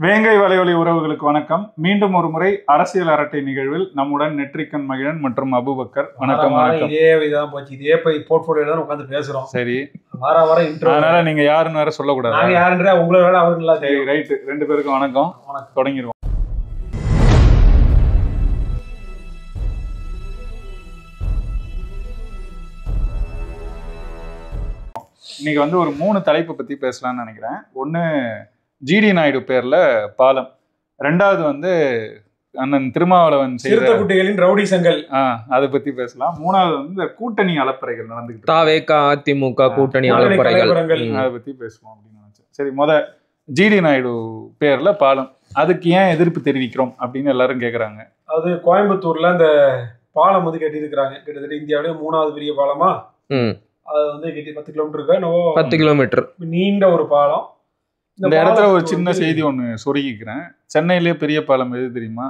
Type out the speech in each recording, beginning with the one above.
வேங்கை வலையொலி உறவுகளுக்கு வணக்கம். மீண்டும் ஒரு முறை அரசியல் அரட்டை நிகழ்வில் நம்முடன் நெற்றிக்கண் மகிழன் மற்றும் அபுபக்கர். வணக்கம். இதே இதான் போச்சு. இதே போய் போர்ட்ஃபோலியோல தான் உட்கார்ந்து பேசுறோம். சரி, வார இன்ட்ரோ. அதனால நீங்க யாருன்னு வேற சொல்லக்கூடாது. நாங்க யாருன்ற உங்களை விட அவங்களா. சரி, ரைட். ரெண்டு பேருக்கும் வணக்கம். தொடங்கிடுவோம். இன்னைக்கு வந்து ஒரு 3 தலைப்பை பத்தி பேசலாம்னு நினைக்கிறேன். ஒன்னு, ஜிடி நாயுடு பேர்ல பாலம். ரெண்டாவது வந்து அண்ணன் திருமாவளவன் சிறுத்தை குட்டிகளின் ரவுடிசங்கள், அதை பத்தி பேசலாம். மூணாவது வந்து இந்த கூட்டணி அலப்பறைகள் நடந்துகிட்டு தாவேகா அதிமுக கூட்டணி அலப்பறைகள், அதை பத்தி பேசுவோம் அப்படின்னு நினைச்சேன். சரி, ஜிடி நாயுடு பேர்ல பாலம், அதுக்கு ஏன் எதிர்ப்பு தெரிவிக்கிறோம் அப்படின்னு எல்லாரும் கேக்குறாங்க. அது கோயம்புத்தூர்ல அந்த பாலம் வந்து கட்டியிருக்கிறாங்க. கிட்டத்தட்ட இந்தியாவிலேயே 3வது பெரிய பாலமா. அது வந்து 10 கிலோமீட்டர் இருக்கு. 10 கிலோமீட்டர் நீண்ட ஒரு பாலம். இந்த இடத்துல ஒரு சின்ன செய்தி ஒண்ணு சொருகிக்கிறேன். சென்னையிலேயே பெரிய பாலம் எது தெரியுமா?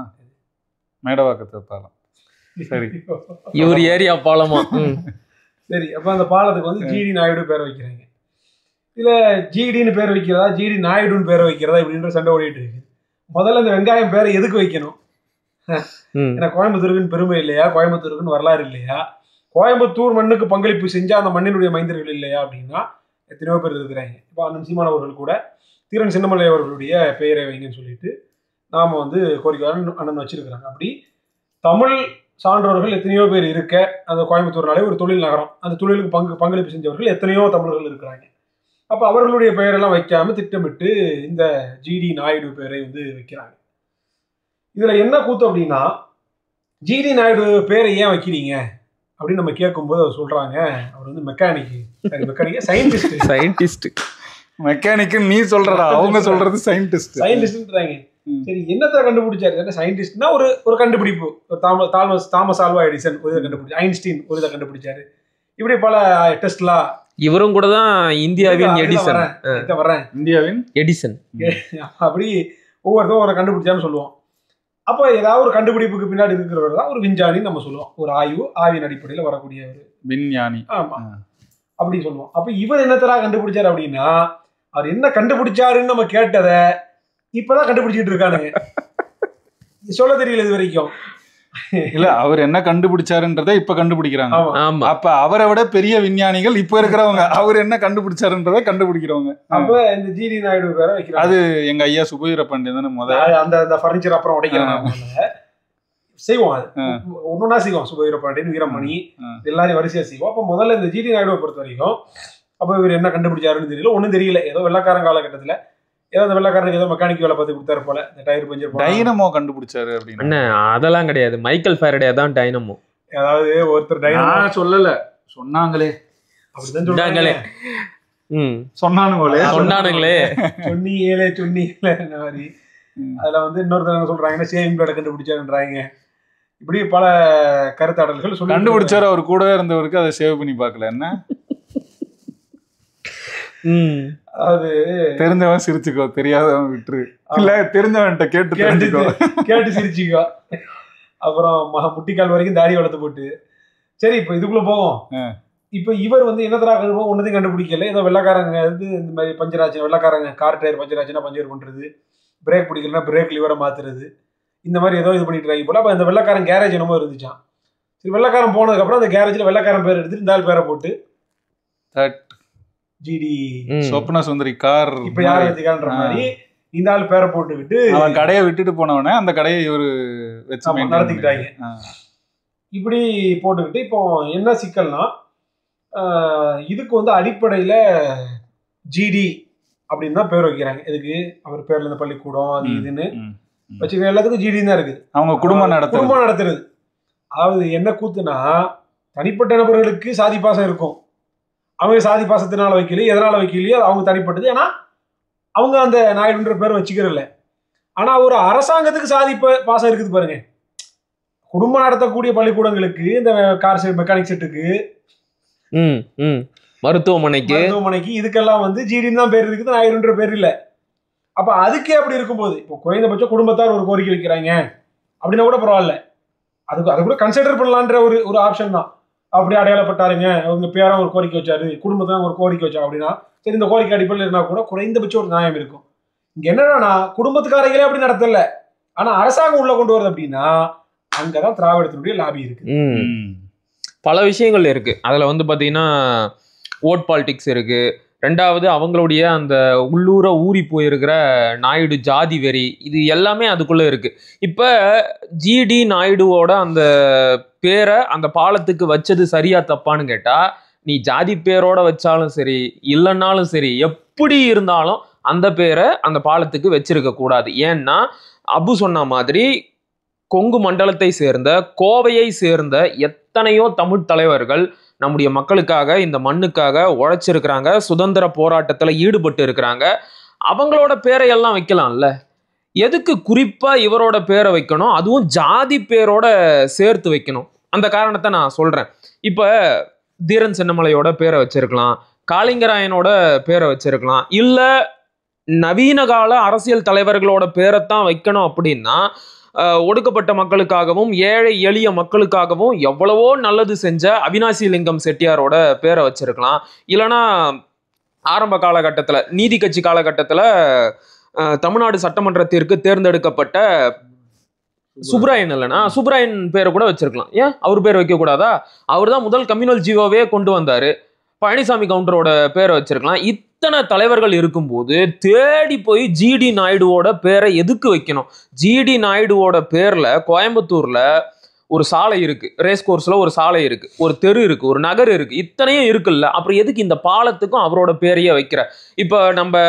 மேடவாக்கத்து பாலம். சரி, இவர் ஏரியா பாலமா? சரி, அப்ப அந்த பாலத்துக்கு வந்து ஜிடி நாயுடு பேரை வைக்கிறாங்க. இதுல ஜிடின்னு பேர் வைக்கிறதா, ஜிடி நாயுடுன்னு பேரை வைக்கிறதா இப்படின்ற சண்டை ஓடிட்டு இருக்கு. முதல்ல இந்த வெங்காயம் பேரை எதுக்கு வைக்கணும்? ஏன்னா கோயம்புத்தூருக்குன்னு பெருமை இல்லையா? கோயம்புத்தூருக்குன்னு வரலாறு இல்லையா? கோயம்புத்தூர் மண்ணுக்கு பங்களிப்பு செஞ்சா அந்த மண்ணினுடைய மைந்தர்கள் இல்லையா அப்படின்னா எத்தனையோ பேர் இருக்கிறாங்க. இப்போ அண்ணன் சீமான் அவர்கள் கூட தீரன் சின்னமலை அவர்களுடைய பெயரை வைங்கன்னு சொல்லிட்டு நாம வந்து கோரிக்கை அண்ணன் வச்சிருக்கிறாங்க. அப்படி தமிழ் சான்றோர்கள் எத்தனையோ பேர் இருக்க அந்த கோயம்புத்தூர்னாலே ஒரு தொழில் நகரம். அந்த தொழிலுக்கு பங்களிப்பு செஞ்சவர்கள் எத்தனையோ தமிழர்கள் இருக்கிறாங்க. அப்போ அவர்களுடைய பெயரெல்லாம் வைக்காம திட்டமிட்டு இந்த ஜிடி நாயுடு பேரை வந்து வைக்கிறாங்க. இதுல என்ன கூத்து அப்படின்னா, ஜிடி நாயுடு பேரை ஏன் வைக்கிறீங்க அப்படின்னு நம்ம கேட்கும்போது அவர் சொல்றாங்க, அவர் வந்து சயின்டிஸ்ட். மெக்கானிக் நீ சொல்றடா, அவங்க சொல்றது சயின்டிஸ்ட்ன்றாங்க. சரி, என்னத்தை கண்டுபிடிச்சாரு? சயின்டிஸ்ட்னா ஒரு கண்டுபிடிப்பு. தாமஸ் ஆல்வா எடிசன் ஒரு இதை கண்டுபிடிச்சாரு, ஐன்ஸ்டீன் ஒரு இதை கண்டுபிடிச்சாரு. இப்படி பல டெஸ்ட்லாம். இவரும் கூட தான் இந்தியாவின் எடிசன். இந்தியாவின் எடிசன். அப்படி ஒவ்வொருத்தரும் ஒரு கண்டுபிடிச்சான்னு சொல்லுவோம். அப்போ ஏதாவது ஒரு கண்டுபிடிப்புக்கு பின்னாடி இருக்கிறவர் தான் ஒரு விஞ்ஞானின்னு நம்ம சொல்லுவோம். ஒரு ஆய்வின் அடிப்படையில் வரக்கூடிய ஒரு விஞ்ஞானி. ஆமா, அப்படி சொல்லுவோம். அப்ப இவர் என்னத்தரா கண்டுபிடிச்சாரு அப்படின்னா, அவர் என்ன கண்டுபிடிச்சாருன்னு நம்ம கேட்டதை இப்பதான் கண்டுபிடிச்சிட்டு இருக்கானுங்க. சொல்ல தெரியல இது வரைக்கும். இல்ல, அவர் என்ன கண்டுபிடிச்சாருன்றதை இப்ப கண்டுபிடிக்கிறாங்க. அப்ப அவரை விட பெரிய விஞ்ஞானிகள் இப்ப இருக்கிறவங்க அவர் என்ன கண்டுபிடிச்சாருன்றதை கண்டுபிடிக்கிறவங்க. அப்ப இந்த ஜிடி நாயுடு பேர வைக்கிறாங்க. அது எங்க ஐயா சுபவீர பாண்டியன் முதல்ல அந்த பர்னிச்சர் அப்புறம் உடைக்கிறாங்க. செய்வோம், அது ஒன்னொன்னா செய்வோம். சுபவீர பாண்டியன், வீரமணி எல்லாரையும் வரிசையா செய்வோம். அப்ப முதல்ல இந்த ஜிடி நாயுடுவை பொறுத்த வரைக்கும் அப்ப இவர் என்ன கண்டுபிடிச்சாருன்னு தெரியல, ஒன்னும் தெரியல. ஏதோ வெள்ளக்காரன் காலகட்டத்துல ஏதோ அந்த வெள்ளக்காரனுக்கு ஏதோ மெக்கானிக் வேலை பார்த்து கொடுத்தாரு போல. இந்த டயர் பஞ்சர் டைனமோ கண்டுபிடிச்சாரு அப்படின்னு. அதெல்லாம் கிடையாது, மைக்கேல் ஃபாரடே தான் டைனமோ. அதாவது ஒருத்தர் டைனமோ சொல்லல, சொன்னாங்களே. அப்படிதான் சொன்னாங்களே. சொன்னானுங்களே சொன்னீங்களே மாதிரி. அதுல வந்து இன்னொருத்தர் என்ன சொல்றாங்கன்னா, சேவிங் பிளேட கண்டுபிடிச்சாருன்றாங்க. இப்படி பல கருத்தாடல்கள் சொல்லி கண்டுபிடிச்சாரு. அவர் கூடவே இருந்தவருக்கு அதை சேவ் பண்ணி பார்க்கல. என்ன அது தெரிஞ்சவன் சிரிச்சுக்கோ, தெரியாதவன் விட்டுரு. இல்ல, தெரிஞ்சவன்ட்ட கேட்டு சிரிச்சுக்கோ. அப்புறம் முட்டிக்கால் வரைக்கும் தாடி வளர்த்து போட்டு. சரி, இப்ப இதுக்குள்ள போவோம். இப்ப இவர் வந்து என்னத்தரா ஒன்னதையும் கண்டுபிடிக்கல. ஏதோ வெள்ளக்காரங்க வந்து இந்த மாதிரி பஞ்சர் ஆச்சு, வெள்ளக்காரங்க கார் டயர் பஞ்சர் ஆச்சுன்னா பஞ்சர் பண்றது, பிரேக் பிடிக்கலன்னா பிரேக் லிவரை மாத்துறது, இந்த மாதிரி ஏதோ இது பண்ணிட்டு இருக்காங்க போல. அப்ப அந்த வெள்ளக்காரன் கேரேஜ் என்னமோ இருந்துச்சான். சரி, வெள்ளக்காரன் போனதுக்கு அப்புறம் அந்த கேரேஜ்ல வெள்ளக்காரன் பேர் எடுத்துட்டு இந்த ஆள் பேரை போட்டு ஜிடி சொப்ன சுந்தரி கார் இப்ப யார் வச்சுக்கான்ற மாதிரி இந்த ஆள் பேரை போட்டுக்கிட்டு அவன் கடையை விட்டுட்டு போனவனே அந்த கடையை இவரு வச்சு நடத்திக்கிட்டாங்க. இப்படி போட்டுக்கிட்டு இப்போ என்ன சிக்கல்னா, இதுக்கு வந்து அடிப்படையில ஜிடி அப்படின்னு தான் பேர் வைக்கிறாங்க. இதுக்கு அவர் பேர்ல இருந்த பள்ளிக்கூடம் அது இதுன்னு வச்சுக்க, எல்லாத்துக்கும் ஜிடி தான் இருக்குது. அவங்க குடும்பம் நடத்துறது. அதாவது என்ன கூத்துனா, தனிப்பட்ட நபர்களுக்கு சாதி பாசம் இருக்கும். அவங்க சாதி பாசத்தினால வைக்கலையோ எதனால வைக்கலையோ அவங்க தனிப்பட்டது. ஏன்னா அவங்க அந்த நாயுடுன்ற பேர் வச்சுக்கிறதில்ல. ஆனா ஒரு அரசாங்கத்துக்கு சாதி பாசம் இருக்குது பாருங்க. குடும்பம் நடத்தக்கூடிய பள்ளிக்கூடங்களுக்கு, இந்த கார் செட், மெக்கானிக் செட்டுக்கு, மருத்துவமனைக்கு இதுக்கெல்லாம் வந்து ஜிடின்னு தான் பேர் இருக்குது, நாயுடுன்ற பேர் இல்லை. அப்ப அதுக்கே அப்படி இருக்கும்போது இப்போ குறைந்தபட்சம் குடும்பத்தார் ஒரு கோரிக்கை வைக்கிறாங்க அப்படின்னா கூட பரவாயில்ல, அது கூட கன்சிடர் பண்ணலான்ற ஒரு ஆப்ஷன் தான். அப்படி அடையாளப்பட்டாருங்க, அவங்க பேரா ஒரு கோரிக்கை வச்சாரு, குடும்பத்தான் ஒரு கோரிக்கை வச்சா அப்படின்னா சரி, இந்த கோரிக்கை அடிப்படையில் இருந்தா கூட குறைந்தபட்சம் ஒரு நியாயம் இருக்கும். இங்க என்னன்னா குடும்பத்துக்காரங்களே அப்படி நடத்தல, ஆனா அரசாங்கம் உள்ள கொண்டு வருது அப்படின்னா அங்கதான் திராவிடத்தினுடைய லாபி இருக்கு. பல விஷயங்கள் இருக்கு. அதுல வந்து பாத்தீங்கன்னா ஓட் பாலிடிக்ஸ் இருக்கு. ரெண்டாவது அவங்களுடைய அந்த உள்ளூர ஊறி போயிருக்கிற நாயுடு ஜாதி வெறி, இது எல்லாமே அதுக்குள்ள இருக்கு. இப்ப ஜிடி நாயுடுவோட அந்த பேரை அந்த பாலத்துக்கு வச்சது சரியா தப்பான்னு கேட்டா, நீ ஜாதி பேரோட வச்சாலும் சரி இல்லைன்னாலும் சரி எப்படி இருந்தாலும் அந்த பேரை அந்த பாலத்துக்கு வச்சிருக்க கூடாது. ஏன்னா அபு சொன்ன மாதிரி கொங்கு மண்டலத்தை சேர்ந்த, கோவையை சேர்ந்த எத்தனையோ தமிழ் தலைவர்கள் நம்முடைய மக்களுக்காக, இந்த மண்ணுக்காக உழைச்சிருக்கிறாங்க, சுதந்திர போராட்டத்துல ஈடுபட்டு இருக்கிறாங்க. அவங்களோட பேரை எல்லாம் வைக்கலாம்ல, எதுக்கு குறிப்பா இவரோட பேரை வைக்கணும், அதுவும் ஜாதி பேரோட சேர்த்து வைக்கணும்? அந்த காரணத்தை நான் சொல்றேன். இப்ப தீரன் சின்னமலையோட பேரை வச்சிருக்கலாம், காளிங்கராயனோட பேரை வச்சிருக்கலாம், இல்ல நவீன கால அரசியல் தலைவர்களோட பேரைத்தான் வைக்கணும். அப்படின்னா ஒடுக்கப்பட்ட மக்களுக்காகவும் ஏழை எளிய மக்களுக்காகவும் எவ்வளவோ நல்லது செஞ்ச அவினாசி லிங்கம் செட்டியாரோட பேரை வச்சிருக்கலாம். இல்லைன்னா ஆரம்ப காலகட்டத்தில் நீதி கட்சி காலகட்டத்தில் தமிழ்நாடு சட்டமன்றத்திற்கு தேர்ந்தெடுக்கப்பட்ட சுப்ராயன் இல்லைன்னா சுப்ராயன் பேரை கூட வச்சிருக்கலாம். ஏன் அவர் பேர் வைக்க கூடாதா? அவர் தான் முதல் கம்யூனல் ஜீவோவே கொண்டு வந்தாரு. பழனிசாமி கவுண்டரோட பேரை வச்சிருக்கலாம். இத்தனை தலைவர்கள் இருக்கும்போது தேடி போய் ஜிடி நாயுடுவோட பேரை எதுக்கு வைக்கணும்? ஜிடி நாயுடுவோட பேர்ல கோயம்புத்தூர்ல ஒரு சாலை இருக்கு, ரேஸ் கோர்ஸ்ல ஒரு சாலை இருக்கு, ஒரு தெரு இருக்கு, ஒரு நகர் இருக்கு, இத்தனையும் இருக்குல்ல. அப்புறம் எதுக்கு இந்த பாலத்துக்கும் அவரோட பேரையே வைக்கிற? இப்ப நம்ம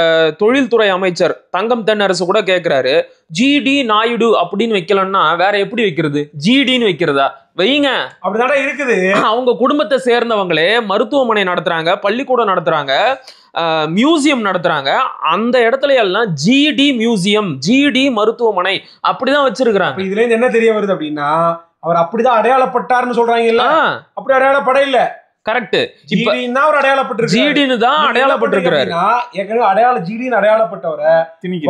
தொழில்துறை அமைச்சர் தங்கம் தென்னரசு கூட கேட்கிறாரு, ஜிடி நாயுடு அப்படின்னு வைக்கலன்னா வேற எப்படி வைக்கிறது? ஜிடின்னு வைக்கிறதா? வைங்க, அப்படிதானே இருக்குது. அவங்க குடும்பத்தை சேர்ந்தவங்களே மருத்துவமனை நடத்துறாங்க, பள்ளிக்கூடம் நடத்துறாங்க, மியூசியம் நடத்துறாங்க. அந்த இடத்துல எல்லாம் ஜிடி மியூசியம், ஜிடி மருத்துவமனை அப்படிதான் வச்சிருக்கிறாங்க. இதுல இருந்து என்ன தெரிய வருது அப்படின்னா, அவர் அப்படிதான் அடையாளப்பட்டாருன்னு சொல்றாங்க இல்ல, அப்படி அடையாளப்பட இல்ல. கரெக்ட். ஜிடின்னு தான் அவர் அடையாளப்பட்டிருக்காரு. ஜிடின்னு தான் அடையாளப்பட்டிருக்கிறாரு. ஏற்கனவே ஜிடின்னு அடையாளப்பட்டவரை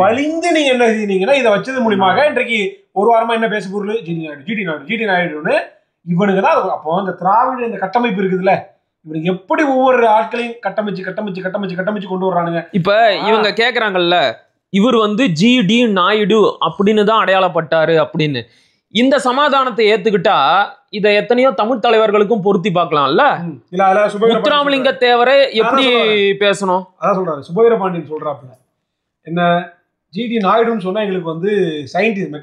வலிந்து நீங்க என்ன செய்தீங்கன்னா இதை வச்சது மூலியமாக இன்றைக்கு ஒரு வாரமா என்ன பேச பொருள்? GD Naidu, GD Naidu, GD நாயுடுன்னு இவனுக்கு தான். அப்போ இந்த திராவிட இந்த கட்டமைப்பு இருக்குதுல்ல, இவனுக்கு எப்படி ஒவ்வொரு ஆட்களையும் கட்டமைச்சு கட்டமைச்சு கட்டமைச்சு கட்டமைச்சு கொண்டு வர்றானுங்க. இப்ப இவங்க கேக்குறாங்கல்ல, இவர் வந்து ஜிடி நாயுடு அப்படின்னு தான் அடையாளப்பட்டாரு அப்படின்னு. இந்த சமாதானத்தை ஏத்துக்கிட்டா இதை எத்தனையோ தமிழ் தலைவர்களுக்கும் பொருத்தி பார்க்கலாம்ல. முத்துராமலிங்க தேவரை எப்படி பேசணும்? அதான் சொல்றாரு சுபவீர பாண்டியன் சொல்றாப்புல, என்ன ஜிடி நாயுடுன்னு சொன்னா எங்களுக்கு வந்து சயின்டிஸ்ட்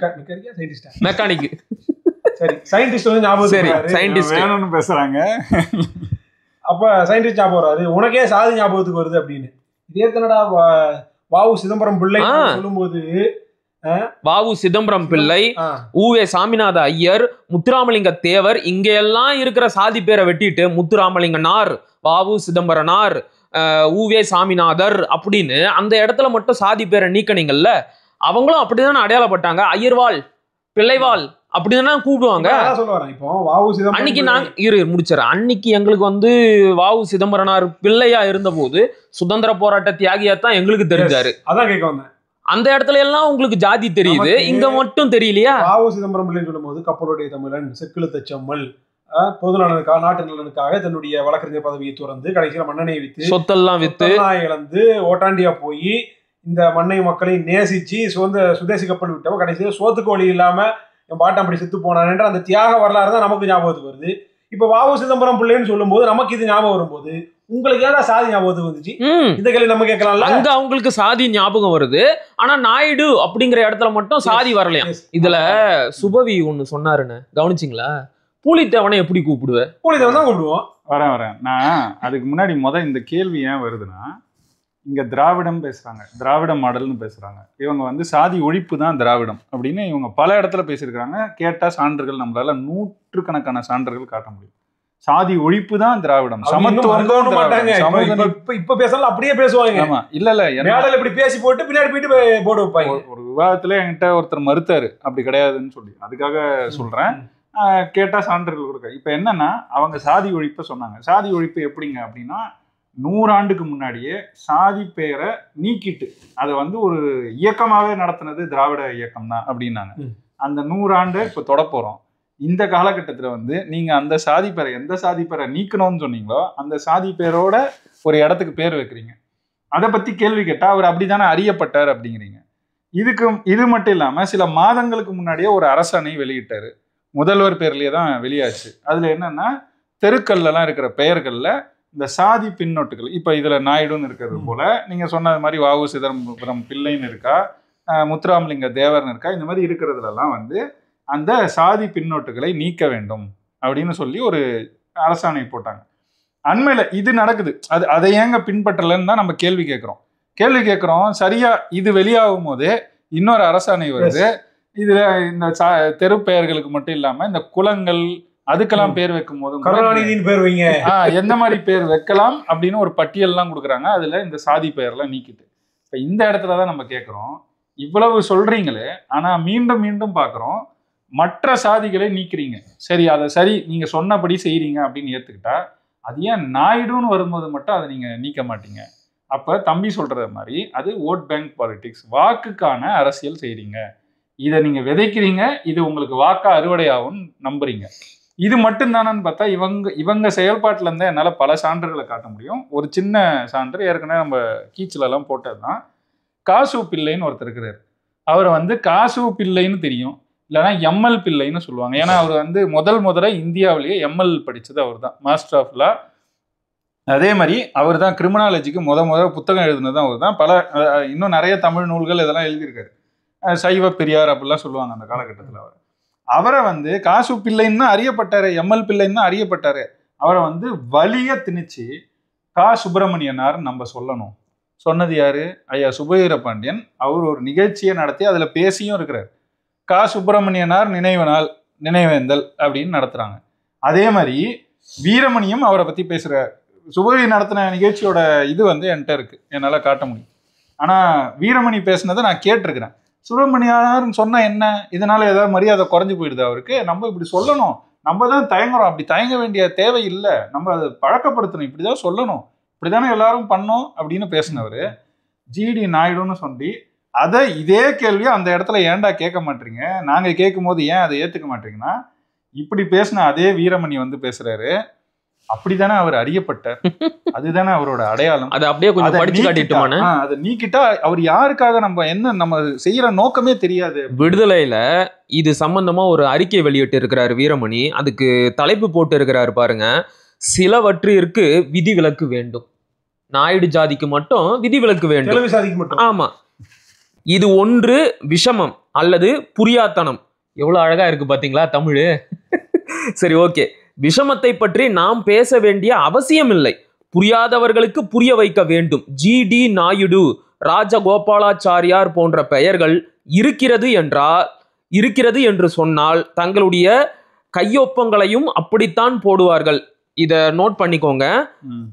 மெக்கானிக், சரி சயின்டிஸ்ட் வந்து ஞாபகம் பேசுறாங்க. அப்ப சயின்டிஸ்ட் ஞாபகம் வராது, உனக்கே சாதி ஞாபகத்துக்கு வருது அப்படின்னு. இதே தன்னடா வாவு சிதம்பரம் பிள்ளை சொல்லும்போது, வாவு சிதம்பரம் பிள்ளை, ஊவே சாமிநாத ஐயர், முத்துராமலிங்க தேவர், இங்க எல்லாம் இருக்கிற சாதி பேரை வெட்டிட்டு முத்துராமலிங்கனார், வாவு சிதம்பரனார், ஊவே சாமிநாதர் அப்படின்னு அந்த இடத்துல மட்டும் சாதி பேரை நீக்கனீங்கல்ல, அவங்களும் அப்படிதான் அடையாளப்பட்டாங்க. ஐயர்வாள், பிள்ளைவாள் அப்படிதான் கூப்பிடுவாங்க. அன்னைக்கு நாங்க முடிச்சாரு. அன்னைக்கு எங்களுக்கு வந்து வாவு சிதம்பரனார் பிள்ளையா இருந்த போது சுதந்திர போராட்ட தியாகியாத்தான் எங்களுக்கு தெரிஞ்சாரு. அதான் கேட்க வந்தேன். அந்த இடத்துல எல்லாம் உங்களுக்கு ஜாதி தெரியுது, இங்க மட்டும் தெரியலையா? வாவு சிதம்பரம் பிள்ளைன்னு சொல்லும் போது கப்பலுடைய தமிழன், செக்குழுத்த செம்மல், பொது நலனுக்காக நாட்டு நலனுக்காக தன்னுடைய வழக்கறிஞர் பதவியை துறந்து கடைசியில மண்ணெண்ணெயை வித்து சொத்தெல்லாம் வித்து இழந்து ஓட்டாண்டியா போய் இந்த மண்ணை மக்களை நேசிச்சு சுதேசி கப்பல் விட்டவ கடைசியில சோத்துக்கு வழி இல்லாம என் பாட்டம் அப்படி செத்து போனான்ற அந்த தியாக வரலாறு தான் நமக்கு ஞாபகத்துக்கு வருது. இப்ப வாவு சிதம்பரம் பிள்ளைன்னு சொல்லும் போது நமக்கு இது ஞாபகம் வரும்போது உங்களுக்கு ஏன்னா சாதி ஞாபகத்துக்கு வந்துச்சு? இந்த கேள்வி நம்ம கேட்கலாம்ல. அங்க அவங்களுக்கு சாதி ஞாபகம் வருது, ஆனா நாயுடு அப்படிங்கிற இடத்துல மட்டும் சாதி வரலையா? இதுல சுபவி ஒண்ணு சொன்னாருன்னு கவனிச்சிங்களா? பூலித்தேவனை எப்படி கூப்பிடுவேன்? பூலித்தேவன் தான் கூப்பிடுவோம். வரேன். நான் அதுக்கு முன்னாடி இந்த கேள்வி ஏன் வருதுன்னா, இங்க திராவிடம் பேசுறாங்க, திராவிட மாடல்னு பேசுறாங்க. இவங்க வந்து சாதி ஒழிப்பு தான் திராவிடம் அப்படின்னு இவங்க பல இடத்துல பேசியிருக்கிறாங்க. கேட்டா சான்றுகள் நம்மளால நூற்றுக்கணக்கான சான்றுகள் காட்ட முடியும். சாதி ஒழிப்பு தான் திராவிடம், சமத்துவம் இப்ப பேசலாம் அப்படியே பேசுவாங்க. ஆமா, இல்ல இப்படி பேசி போட்டு பின்னாடி போயிட்டு போர்டு வைப்பாங்க. ஒரு விவாதத்துல என்கிட்ட ஒருத்தர் மறுத்தாரு, அப்படி கிடையாதுன்னு சொல்லி. அதுக்காக சொல்றேன், கேட்டா சான்றுகள் கொடுக்க. இப்ப என்னன்னா, அவங்க சாதி ஒழிப்பை சொன்னாங்க. சாதி ஒழிப்பு எப்படிங்க அப்படின்னா, 100 ஆண்டுக்கு முன்னாடியே சாதி பெயரை நீக்கிட்டு அதை வந்து ஒரு இயக்கமாவே நடத்தினது திராவிட இயக்கம் தான் அப்படின்னாங்க. அந்த 100 ஆண்டு இப்ப தொட போறோம். இந்த காலகட்டத்துல வந்து நீங்க அந்த சாதி பேரை, எந்த சாதி பேரை நீக்கணும்னு சொன்னீங்களோ அந்த சாதி பேரோட ஒரு இடத்துக்கு பேர் வைக்கிறீங்க. அதை பத்தி கேள்வி கேட்டா அவர் அப்படித்தானே அறியப்பட்டார் அப்படிங்கிறீங்க. இது மட்டும் இல்லாம சில மாதங்களுக்கு முன்னாடியே ஒரு அரசாணை வெளியிட்டாரு. முதல்வர் பேர்லயே தான் வெளியாச்சு. அதுல என்னன்னா தெருக்கள்லாம் இருக்கிற பெயர்கள்ல இந்த சாதி பின்னோட்டுகள், இப்ப இதுல நாயுடுன்னு இருக்கிறது போல நீங்க சொன்னது மாதிரி வ.உ. சிதம்பரம் பிள்ளைன்னு இருக்கா, முத்துராமலிங்க தேவர்னு இருக்கா, இந்த மாதிரி இருக்கிறதுலாம் வந்து அந்த சாதி பின்னோட்டுகளை நீக்க வேண்டும் அப்படின்னு சொல்லி ஒரு அரசாணை போட்டாங்க. அண்மையில இது நடக்குது. அதை ஏங்க பின்பற்றலன்னு தான் நம்ம கேள்வி கேட்கிறோம். சரியா இது வெளியாகும் போது இன்னொரு அரசாணை வருது. இதுல இந்த தெரு பெயர்களுக்கு மட்டும் இல்லாம இந்த குளங்கள் அதுக்கெல்லாம் பேர் வைக்கும் போது கருணாநிதியின் பேர் வைங்க, எந்த மாதிரி பேர் வைக்கலாம் அப்படின்னு ஒரு பட்டியல்லாம் கொடுக்குறாங்க. அதுல இந்த சாதி பெயர்லாம் நீக்கிட்டு இப்ப இந்த இடத்துலதான் நம்ம கேட்கிறோம், இவ்வளவு சொல்றீங்களே, ஆனா மீண்டும் மீண்டும் பாக்குறோம் மற்ற சாதிகளை நீக்கிறீங்க. சரி நீங்க சொன்னபடி செய்றீங்க அப்படின்னு ஏத்துக்கிட்டா அது ஏன் நாயுடுன்னு வரும்போது மட்டும் அதை நீங்க நீக்க மாட்டீங்க? அப்ப தம்பி சொல்றது மாதிரி அது ஓட் பேங்க் பாலிடிக்ஸ், வாக்குக்கான அரசியல் செய்றீங்க. இதை நீங்க விதைக்கிறீங்க, இது உங்களுக்கு வாக்கா அறுவடையாகும் நம்புறீங்க. இது மட்டும் தானன்னு பார்த்தா இவங்க செயல்பாட்டுல இருந்தா என்னால பல சான்றுகளை காட்ட முடியும். ஒரு சின்ன சான்று ஏற்கனவே நம்ம கீச்சில எல்லாம் போட்டதுதான். காசு பிள்ளைன்னு ஒருத்தர் இருக்கிறார். அவரை வந்து காசு பிள்ளைன்னு தெரியும், இல்லைன்னா எம்எல் பிள்ளைன்னு சொல்லுவாங்க. ஏன்னா அவர் வந்து முதல்ல இந்தியாவிலேயே எம்எல் படிச்சது அவர் தான், மாஸ்டர் ஆஃப் லா. அதே மாதிரி அவர் தான் கிரிமினாலஜிக்கு முதல் புத்தகம் எழுதுனதும் அவர் தான். இன்னும் நிறைய தமிழ் நூல்கள் இதெல்லாம் எழுதியிருக்காரு. சைவ பெரியார் அப்படிலாம் சொல்லுவாங்க அந்த காலகட்டத்தில். அவரை வந்து காசு பிள்ளைன்னு அறியப்பட்டாரு, எம்எல் பிள்ளைன்னு அறியப்பட்டாரு. அவரை வந்து வலிய திணிச்சு கா சுப்பிரமணியனார் நம்ம சொல்லணும். சொன்னது யாரு? ஐயா சுபவீர பாண்டியன். அவர் ஒரு நிகழ்ச்சியை நடத்தி அதுல பேசியும் இருக்கிறார். கா சுப்பிரமணியனார் நினைவேந்தல் அப்படின்னு நடத்துறாங்க. அதே மாதிரி வீரமணியும் அவரை பத்தி பேசுறார். சுபவி நடத்தின நிகழ்ச்சியோட இது வந்து என்கிட்ட இருக்கு, என்னால காட்ட முடியும். ஆனா வீரமணி பேசுனதை நான் கேட்டிருக்கிறேன். சுப்பிரமணியனார்னு சொன்னா என்ன, இதனால ஏதாவது மரியாதை குறைஞ்சு போயிடுது அவருக்கு? நம்ம இப்படி சொல்லணும், நம்ம தான் தயங்குறோம். அப்படி தயங்க வேண்டிய தேவை இல்லை, நம்ம அதை பழக்கப்படுத்தணும், இப்படிதான் சொல்லணும், இப்படிதானே எல்லாரும் பண்ணோம் அப்படின்னு பேசினவர் ஜிடி நாயுடுன்னு சொல்லி அதை இதே கேள்வியை அந்த இடத்துல ஏன்டா கேட்க மாட்டீங்க, நாங்க கேட்கும் போது ஏன் அதை ஏத்துக்க மாட்டீங்கன்னா, இப்படி பேசின அதே வீரமணி வந்து பேசுறாரு, அப்படித்தானே அவர் அறியப்பட்டார், அதுதானே அவரோட அடையாளம். அதை அப்படியே கொஞ்சம் படிச்சு காட்டிட்டுமானே, அதை நீக்கிட்டா அவர் யாருக்காக நம்ம செய்யற நோக்கமே தெரியாது. விடுதலையில இது சம்பந்தமா ஒரு அறிக்கை வெளியிட்டு இருக்கிறாரு வீரமணி. அதுக்கு தலைப்பு போட்டு இருக்கிறாரு பாருங்க, சிலவற்றிற்கு விதிவிலக்கு வேண்டும். நாயுடு ஜாதிக்கு மட்டும் விதிவிலக்கு வேண்டும். ஆமா, இது ஒன்று விஷமம் அல்லது புரியாத்தனம். எவ்வளவு அழகா இருக்கு பாத்தீங்களா தமிழ். சரி, ஓகே. விஷமத்தை பற்றி நாம் பேச வேண்டிய அவசியம் இல்லை, புரியாதவர்களுக்கு புரிய வைக்க வேண்டும். ஜிடி நாயுடு, ராஜகோபாலாச்சாரியார் போன்ற பெயர்கள் இருக்கிறது என்று சொன்னால் தங்களுடைய கையொப்பங்களையும் அப்படித்தான் போடுவார்கள். இத நோட் பண்ணிக்கோங்க,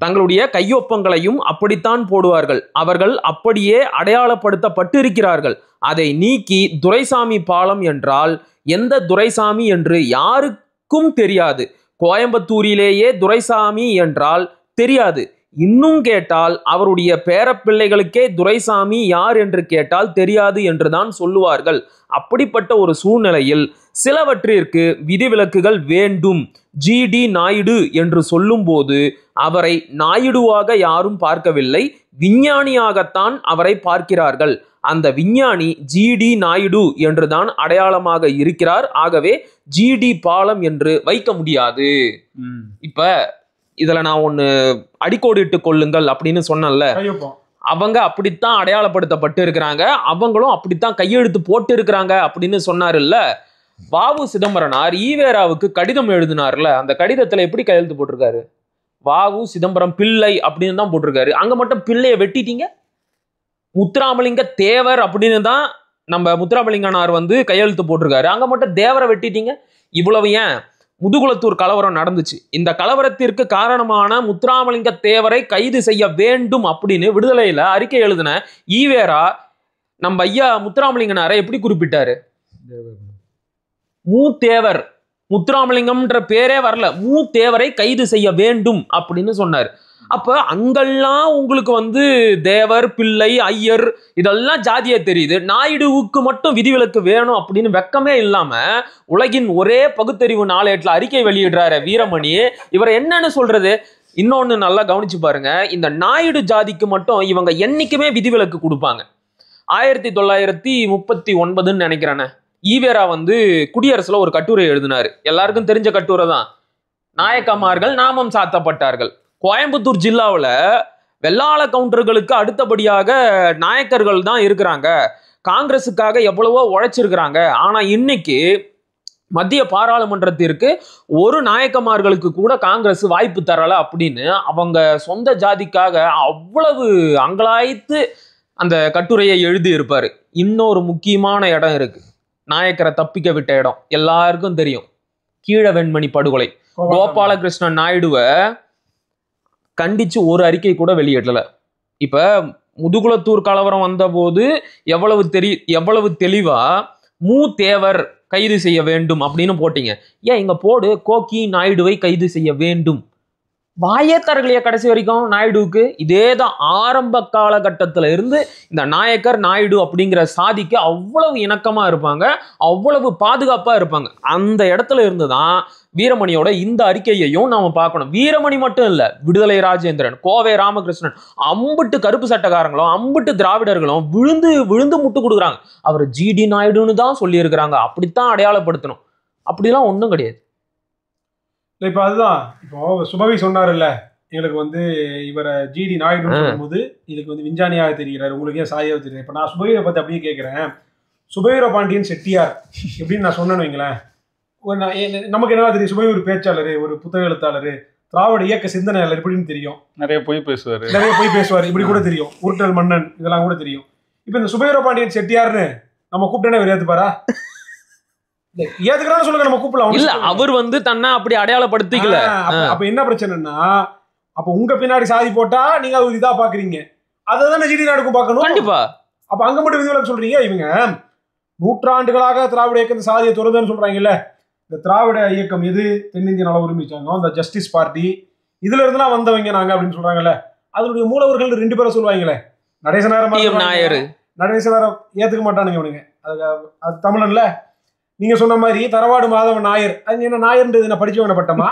தங்களுடைய கையொப்பங்களையும் அப்படித்தான் போடுவார்கள். அவர்கள் அப்படியே அடையாளப்படுத்தப்பட்டிருக்கிறார்கள். அதை நீக்கி துரைசாமி பாலம் என்றால் எந்த துரைசாமி என்று யாருக்கும் தெரியாது. கோயம்புத்தூரிலேயே துரைசாமி என்றால் தெரியாது. இன்னும் கேட்டால் அவருடைய பேரப்பிள்ளைகளுக்கே துரைசாமி யார் என்று கேட்டால் தெரியாது என்றுதான் சொல்லுவார்கள். அப்படிப்பட்ட ஒரு சூழ்நிலையில் சிலவற்றிற்கு விதிவிலக்குகள் வேண்டும். ஜிடி நாயுடு என்று சொல்லும் போது அவரை நாயுடுவாக யாரும் பார்க்கவில்லை, விஞ்ஞானியாகத்தான் அவரை பார்க்கிறார்கள். அந்த விஞ்ஞானி ஜிடி நாயுடு என்றுதான் அடையாளமாக இருக்கிறார். ஆகவே ஜிடி பாலம் என்று வைக்க முடியாது. இப்ப இதுல நான் ஒண்ணு அடிக்கோடிட்டு கொள்ளுங்கள் அப்படின்னு சொன்னேன்ல, அவங்க அப்படித்தான் அடையாளப்படுத்தப்பட்டு இருக்கிறாங்க, அவங்களும் அப்படித்தான் கையெழுத்து போட்டு இருக்கிறாங்க அப்படின்னு சொன்னாருல்ல. வ.உ. சிதம்பரனார் ஈவேராவுக்கு கடிதம் எழுதினார்ல, அந்த கடிதத்துல எப்படி கையெழுத்து போட்டிருக்காரு? வ.உ. சிதம்பரம் பிள்ளை அப்படின்னு தான் போட்டிருக்காரு. அங்க மட்டும் பிள்ளைய வெட்டிட்டீங்க. முத்துராமலிங்க தேவர் அப்படின்னு தான் நம்ம முத்துராமலிங்கனார் வந்து கையெழுத்து போட்டிருக்காரு, அங்க மட்டும் தேவரை வெட்டிட்டீங்க. இவ்வளவு ஏன்? முதுகுளத்தூர் கலவரம் நடந்துச்சு. இந்த கலவரத்திற்கு காரணமான முத்துராமலிங்க தேவரை கைது செய்ய வேண்டும் அப்படின்னு விடுதலையில அறிக்கை எழுதின ஈவேரா நம்ம ஐயா முத்துராமலிங்கனாரை எப்படி குறிப்பிட்டாரு? மூத்தேவர். முத்துராமலிங்கம்ன்ற பேரே வரல, மூத்தேவரை கைது செய்ய வேண்டும் அப்படின்னு சொன்னார். அப்ப அங்கெல்லாம் உங்களுக்கு வந்து தேவர், பிள்ளை, ஐயர் இதெல்லாம் ஜாதியா தெரியுது. நாயுடுவுக்கு மட்டும் விதிவிலக்கு வேணும் அப்படின்னு வெக்கமே இல்லாம உலகின் ஒரே பகுத்தறிவு நாளேட்டில் அறிக்கை வெளியிடுறாரு வீரமணி. இவர் என்னன்னு சொல்றது? இன்னொன்னு நல்லா கவனிச்சு பாருங்க, இந்த நாயுடு ஜாதிக்கு மட்டும் இவங்க என்னைக்குமே விதிவிலக்கு கொடுப்பாங்க. 1939 நினைக்கிறேன். ஈவேரா வந்து குடியரசுல ஒரு கட்டுரை எழுதினாரு. எல்லாருக்கும் தெரிஞ்ச கட்டுரை தான். நாயக்கமார்கள் நாமம் சாத்தப்பட்டார்கள். கோயம்புத்தூர் ஜில்லாவுல வெள்ளாள கவுண்டர்களுக்கு அடுத்தபடியாக நாயக்கர்கள் தான் இருக்கிறாங்க. காங்கிரஸுக்காக எவ்வளவோ உழைச்சிருக்கிறாங்க. ஆனா இன்னைக்கு மத்திய பாராளுமன்றத்திற்கு ஒரு நாயக்கமார்களுக்கு கூட காங்கிரஸ் வாய்ப்பு தரல அப்படின்னு அவங்க சொந்த ஜாதிக்காக அவ்வளவு அங்கலாய்த்து அந்த கட்டுரையை எழுதி இருப்பாரு. இன்னொரு முக்கியமான இடம் இருக்கு, நாயக்கரை தப்பிக்க விட்ட இடம், எல்லாருக்கும் தெரியும், கீழவெண்மணி படுகொலை. கோபாலகிருஷ்ணன் நாயுடுவை கண்டிச்சு ஒரு அறிக்கை கூட வெளியிடல. இப்ப முதுகுளத்தூர் கலவரம் வந்த போது எவ்வளவு தெளிவா மூதேவர் கைது செய்ய வேண்டும் அப்படின்னு போட்டீங்க. ஏன் இங்க போடு கோக்கி நாயுடுவை கைது செய்ய வேண்டும், வாயே தரகலையா கடைசி வரைக்கும் நாயுடுவுக்கு. இதேதான் ஆரம்ப காலகட்டத்துல இருந்து இந்த நாயக்கர் நாயுடு அப்படிங்கிற சாதிக்கு அவ்வளவு இணக்கமா இருப்பாங்க, அவ்வளவு பாதுகாப்பா இருப்பாங்க. அந்த இடத்துல இருந்துதான் வீரமணியோட இந்த அறிக்கையையும் நாம பார்க்கணும். வீரமணி மட்டும் இல்ல, விடுதலை ராஜேந்திரன், கோவை ராமகிருஷ்ணன், அம்புட்டு கருப்பு சட்டக்காரங்களும் அம்புட்டு திராவிடர்களும் விழுந்து விழுந்து முட்டு கொடுக்குறாங்க. அவர் ஜிடி நாயுடுன்னு தான் சொல்லி இருக்கிறாங்க. அப்படித்தான் அடையாளப்படுத்தணும். அப்படிலாம் ஒன்றும் கிடையாது. இப்போ அதுதான் இப்போ சுபவி சொன்னார்ல, எங்களுக்கு வந்து இவரை ஜிடி நாயுடுன்னு சொல்லும்போது இதுக்கு வந்து விஞ்ஞானியாக தெரிகிறார், உங்களுக்கு ஏன் சாதியாக தெரியும். இப்போ நான் சுபவீரை பற்றி அப்படியே கேட்குறேன். சுபவீர பாண்டியன் செட்டியார் எப்படின்னு நான் சொன்னேன்னு வைங்களேன், நமக்கு என்ன தெரியும், சுபவி ஒரு பேச்சாளர், ஒரு புத்தக எழுத்தாளர், திராவிட இயக்க சிந்தனையாளர் இப்படின்னு தெரியும். நிறைய போய் பேசுவார் இப்படி கூட தெரியும். உருட்டல் மன்னன் இதெல்லாம் கூட தெரியும். இப்போ இந்த சுபவீர பாண்டியன் செட்டியார்னு நம்ம கூப்பிட்டேன்னா அவர் ஏற்றுப்பாரா? ஏத்துக்கிறான்னு சொல்லுங்க, நம்ம கூப்பிடலாம். இல்ல, அவர் வந்து தன்னை அப்படி அடையாளப்படுத்திக்கல. அப்ப என்ன பிரச்சனைன்னா, அப்ப உங்க பின்னாடி சாதி போட்டா நீங்க அது இதா பாக்குறீங்க, அததானே ஜிடி நாயுடுக்கும் பார்க்கணும். கண்டிப்பா. அப்ப அங்க மட்டும் விதிவிலக்கு சொல்றீங்க. இவங்க நூற்றாண்டுகளாக திராவிட இயக்கம் சாதியை துறதுன்னு சொல்றாங்கல்ல. இந்த திராவிட இயக்கம் எது தென்னிந்திய நல உரிமை சங்கம், இந்த ஜஸ்டிஸ் பார்ட்டி, இதுல இருந்துலாம் வந்தவங்க நாங்க அப்படின்னு சொல்றாங்கல்ல. அதனுடைய மூலவர்கள் 2 பேரை சொல்லுவாங்களே, நடேசனாரம் நாயர். நடேசனாரம் ஏத்துக்க மாட்டானுங்க இவனுங்க. அது தமிழன்ல. நீங்க சொன்ன மாதிரி தரவாடு மாதவன் நாயர், அது என்ன நாயர்ன்றது என்ன படிச்சவன பட்டமா,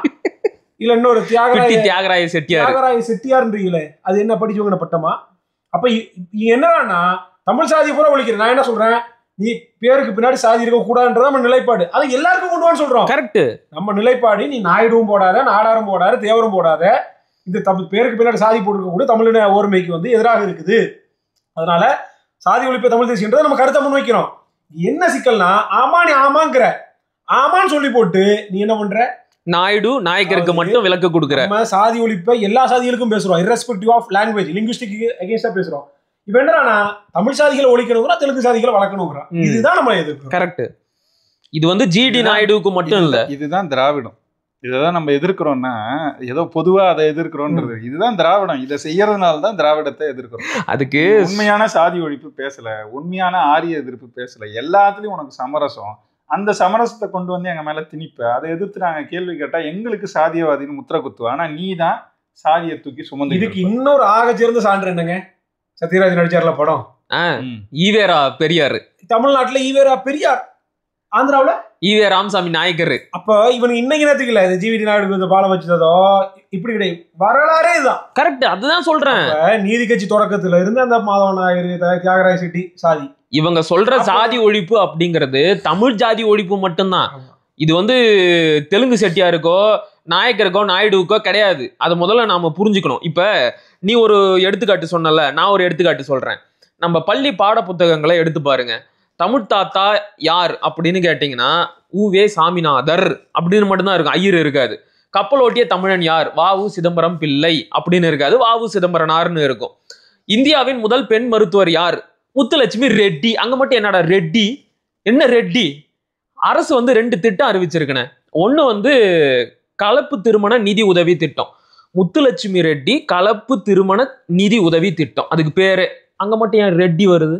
இல்ல இன்னொரு தியாகராய செட்டியார்ன்றீங்களே அது என்ன படிச்சவன பட்டமா? அப்ப என்னன்னா தமிழ் சாதியை பூரா ஒழிக்கிறேன். நான் என்ன சொல்றேன், நீ பேருக்கு பின்னாடி சாதி இருக்க கூடாதுன்றது நம்ம நிலைப்பாடு. அதை எல்லாருக்கும் கொண்டு வான்னு சொல்றோம். கரெக்ட். நம்ம நிலைப்பாடு, நீ நாயுடுவும் போடாத, நாடாரும் போடாத, தேவரும் போடாத, இந்த பேருக்கு பின்னாடி சாதி போட்டுருக்க கூட தமிழின ஓர்மைக்கு வந்து எதிராக இருக்குது. அதனால சாதி ஒழிப்பு தமிழ் தேசியன்றதை நம்ம கருத்தை முன் வைக்கிறோம். என்ன சிக்கல்னா, ஆமா நீ ஆமாங்கிற, ஆமான்னு சொல்லி போட்டு நீ என்ன பண்ற, நாயுடு நாயக்கருக்கு மட்டும் விலக்கு கொடுக்குற. நம்ம சாதி ஒழிப்பை எல்லா சாதிகளுக்கும் பேசுறோம், irrespective ஆஃப் லாங்குவேஜ், லிங்குவிஸ்டிக் அகைன்ஸ்டா பேசுறோம். இப்ப என்னன்னா தமிழ் சாதிகளை ஒழிக்கணுங்கிறா, தெலுங்கு சாதிகளை வளர்க்கணுங்கிறா. இதுதான் நம்ம எதிர்க்கிறோம். கரெக்ட். இது வந்து ஜிடி நாயுடுக்கு மட்டும் இல்ல, இதுதான் திராவிடம். இதைதான் நம்ம எதிர்க்கிறோம்னா, ஏதோ பொதுவா அதை எதிர்க்கிறோன்றது, இதுதான் திராவிடம். இதை செய்யறதுனால தான் திராவிடத்தை எதிர்க்கிறோம். அதுக்கு உண்மையான சாதி ஒழிப்பு பேசல, உண்மையான ஆரிய எதிர்ப்பு பேசல, எல்லாத்துலயும் உனக்கு சமரசம். அந்த சமரசத்தை கொண்டு வந்து எங்க மேல திணிப்ப, அதை எதிர்த்து நாங்க கேள்வி கேட்டா எங்களுக்கு சாதியவாதின்னு முத்திர குத்துவ. ஆனா நீ தான் சாதியை தூக்கி சுமந்து. இதுக்கு இன்னொரு ஆக சிறந்த சான்று என்னங்க, சத்யராஜ் நடிச்சார்ல படம் ஈவேரா பெரியார். தமிழ்நாட்டுல ஈவேரா பெரியார், ஆந்திராவுல ஈவே ராமசாமி நாயக்கர். அப்ப இவனுக்கு இன்னைக்கு நேரத்துக்கு இல்ல ஜிடி நாயுடு இந்த பாலம் வச்சதோ இப்படி கிடையாது, வரலாறே இதுதான். கரெக்ட், அதுதான் சொல்றேன். நீதி கட்சி தொடக்கத்துல இருந்து அந்த மாதவ நாயர், தியாகராய செட்டி சாதி, இவங்க சொல்ற சாதி ஒழிப்பு அப்படிங்கிறது தமிழ் ஜாதி ஒழிப்பு மட்டும்தான். இது வந்து தெலுங்கு செட்டியாருக்கோ நாயக்கருக்கோ நாயுடுவுக்கோ கிடையாது. அதை முதல்ல நாம புரிஞ்சுக்கணும். இப்ப நீ ஒரு எடுத்துக்காட்டு சொன்னல, நான் ஒரு எடுத்துக்காட்டு சொல்றேன். நம்ம பள்ளி பாட புத்தகங்களை எடுத்து பாருங்க. தமிழ் தாத்தா யார் அப்படின்னு கேட்டீங்கன்னா உவே சாமிநாதர் அப்படின்னு மட்டும்தான் இருக்கும், ஐயர் இருக்காது. கப்பலோட்டிய தமிழன் யார், வாவு சிதம்பரம் பிள்ளை அப்படின்னு இருக்காது, வாவு சிதம்பரனார்னு இருக்கும். இந்தியாவின் முதல் பெண் மருத்துவர் யார், முத்துலட்சுமி ரெட்டி. அங்க மட்டும் என்னடா ரெட்டி, என்ன ரெட்டி? அரசு வந்து 2 திட்டம் அறிவிச்சிருக்கேன். ஒண்ணு வந்து கலப்பு திருமண நிதி உதவி திட்டம், முத்துலட்சுமி ரெட்டி கலப்பு திருமண நிதி உதவி திட்டம், அதுக்கு பேரு. அங்க மட்டும் ஏன் ரெட்டி வருது?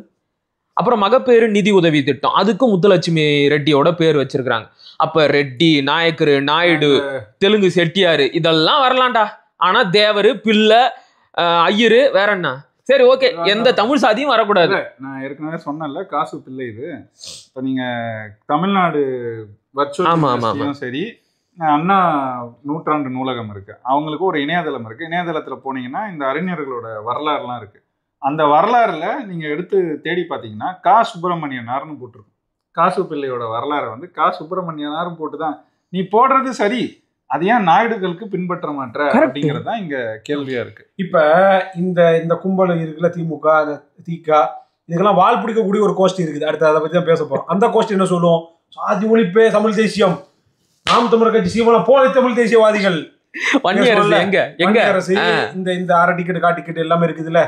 அப்புறம் மகப்பேறு நிதி உதவி திட்டம், அதுக்கு முத்துலட்சுமி ரெட்டியோட பேர் வச்சிருக்காங்க. அப்ப ரெட்டி, நாயக்கரு, நாயுடு, தெலுங்கு செட்டியாரு இதெல்லாம் வரலாம்டா. ஆனா தேவரு, பிள்ளை, ஐயரு, வேற என்ன? சரி ஓகே, எந்த தமிழ் சாதியும் வரக்கூடாது. நான் ஏற்கனவே சொன்னேன்ல காசு பிள்ளை. இது இப்போ நீங்க தமிழ்நாடு வர்ச்சுவல் சரி, அண்ணா நூற்றாண்டு நூலகம் இருக்கு, அவங்களுக்கு ஒரு இணையதளம் இருக்கு. இணையதளத்துல போனீங்கன்னா இந்த அறிஞர்களோட வரலாறுலாம் இருக்கு. அந்த வரலாறுல நீங்க எடுத்து தேடி பார்த்தீங்கன்னா கா சுப்பிரமணியனார்னு போட்டிருக்கும். காசு பிள்ளையோட வரலாறை வந்து கா சுப்பிரமணியனாரும் போட்டுதான் நீ போடுறது சரி, அது ஏன் நாயுடுகளுக்கு பின்பற்ற மாட்டேற அப்படிங்கிறது தான் இங்க கேள்வியா இருக்கு. இப்ப இந்த கும்பல் இருக்குல்ல, திமுக, திக, இதுக்கெல்லாம் வால் பிடிக்கக்கூடிய ஒரு கோஷ்டி இருக்குது. அடுத்து அதை பத்தி தான் பேச போறோம். அந்த கோஷ்டி என்ன சொல்லுவோம்? சாதி ஒழிப்பே தமிழ் தேசியம், நாம் தமிழர் கட்சி சீமானா போல தமிழ் தேசியவாதிகள், இந்த அரை டிக்கெட் கா டிக்கெட் எல்லாமே இருக்குதுல்ல,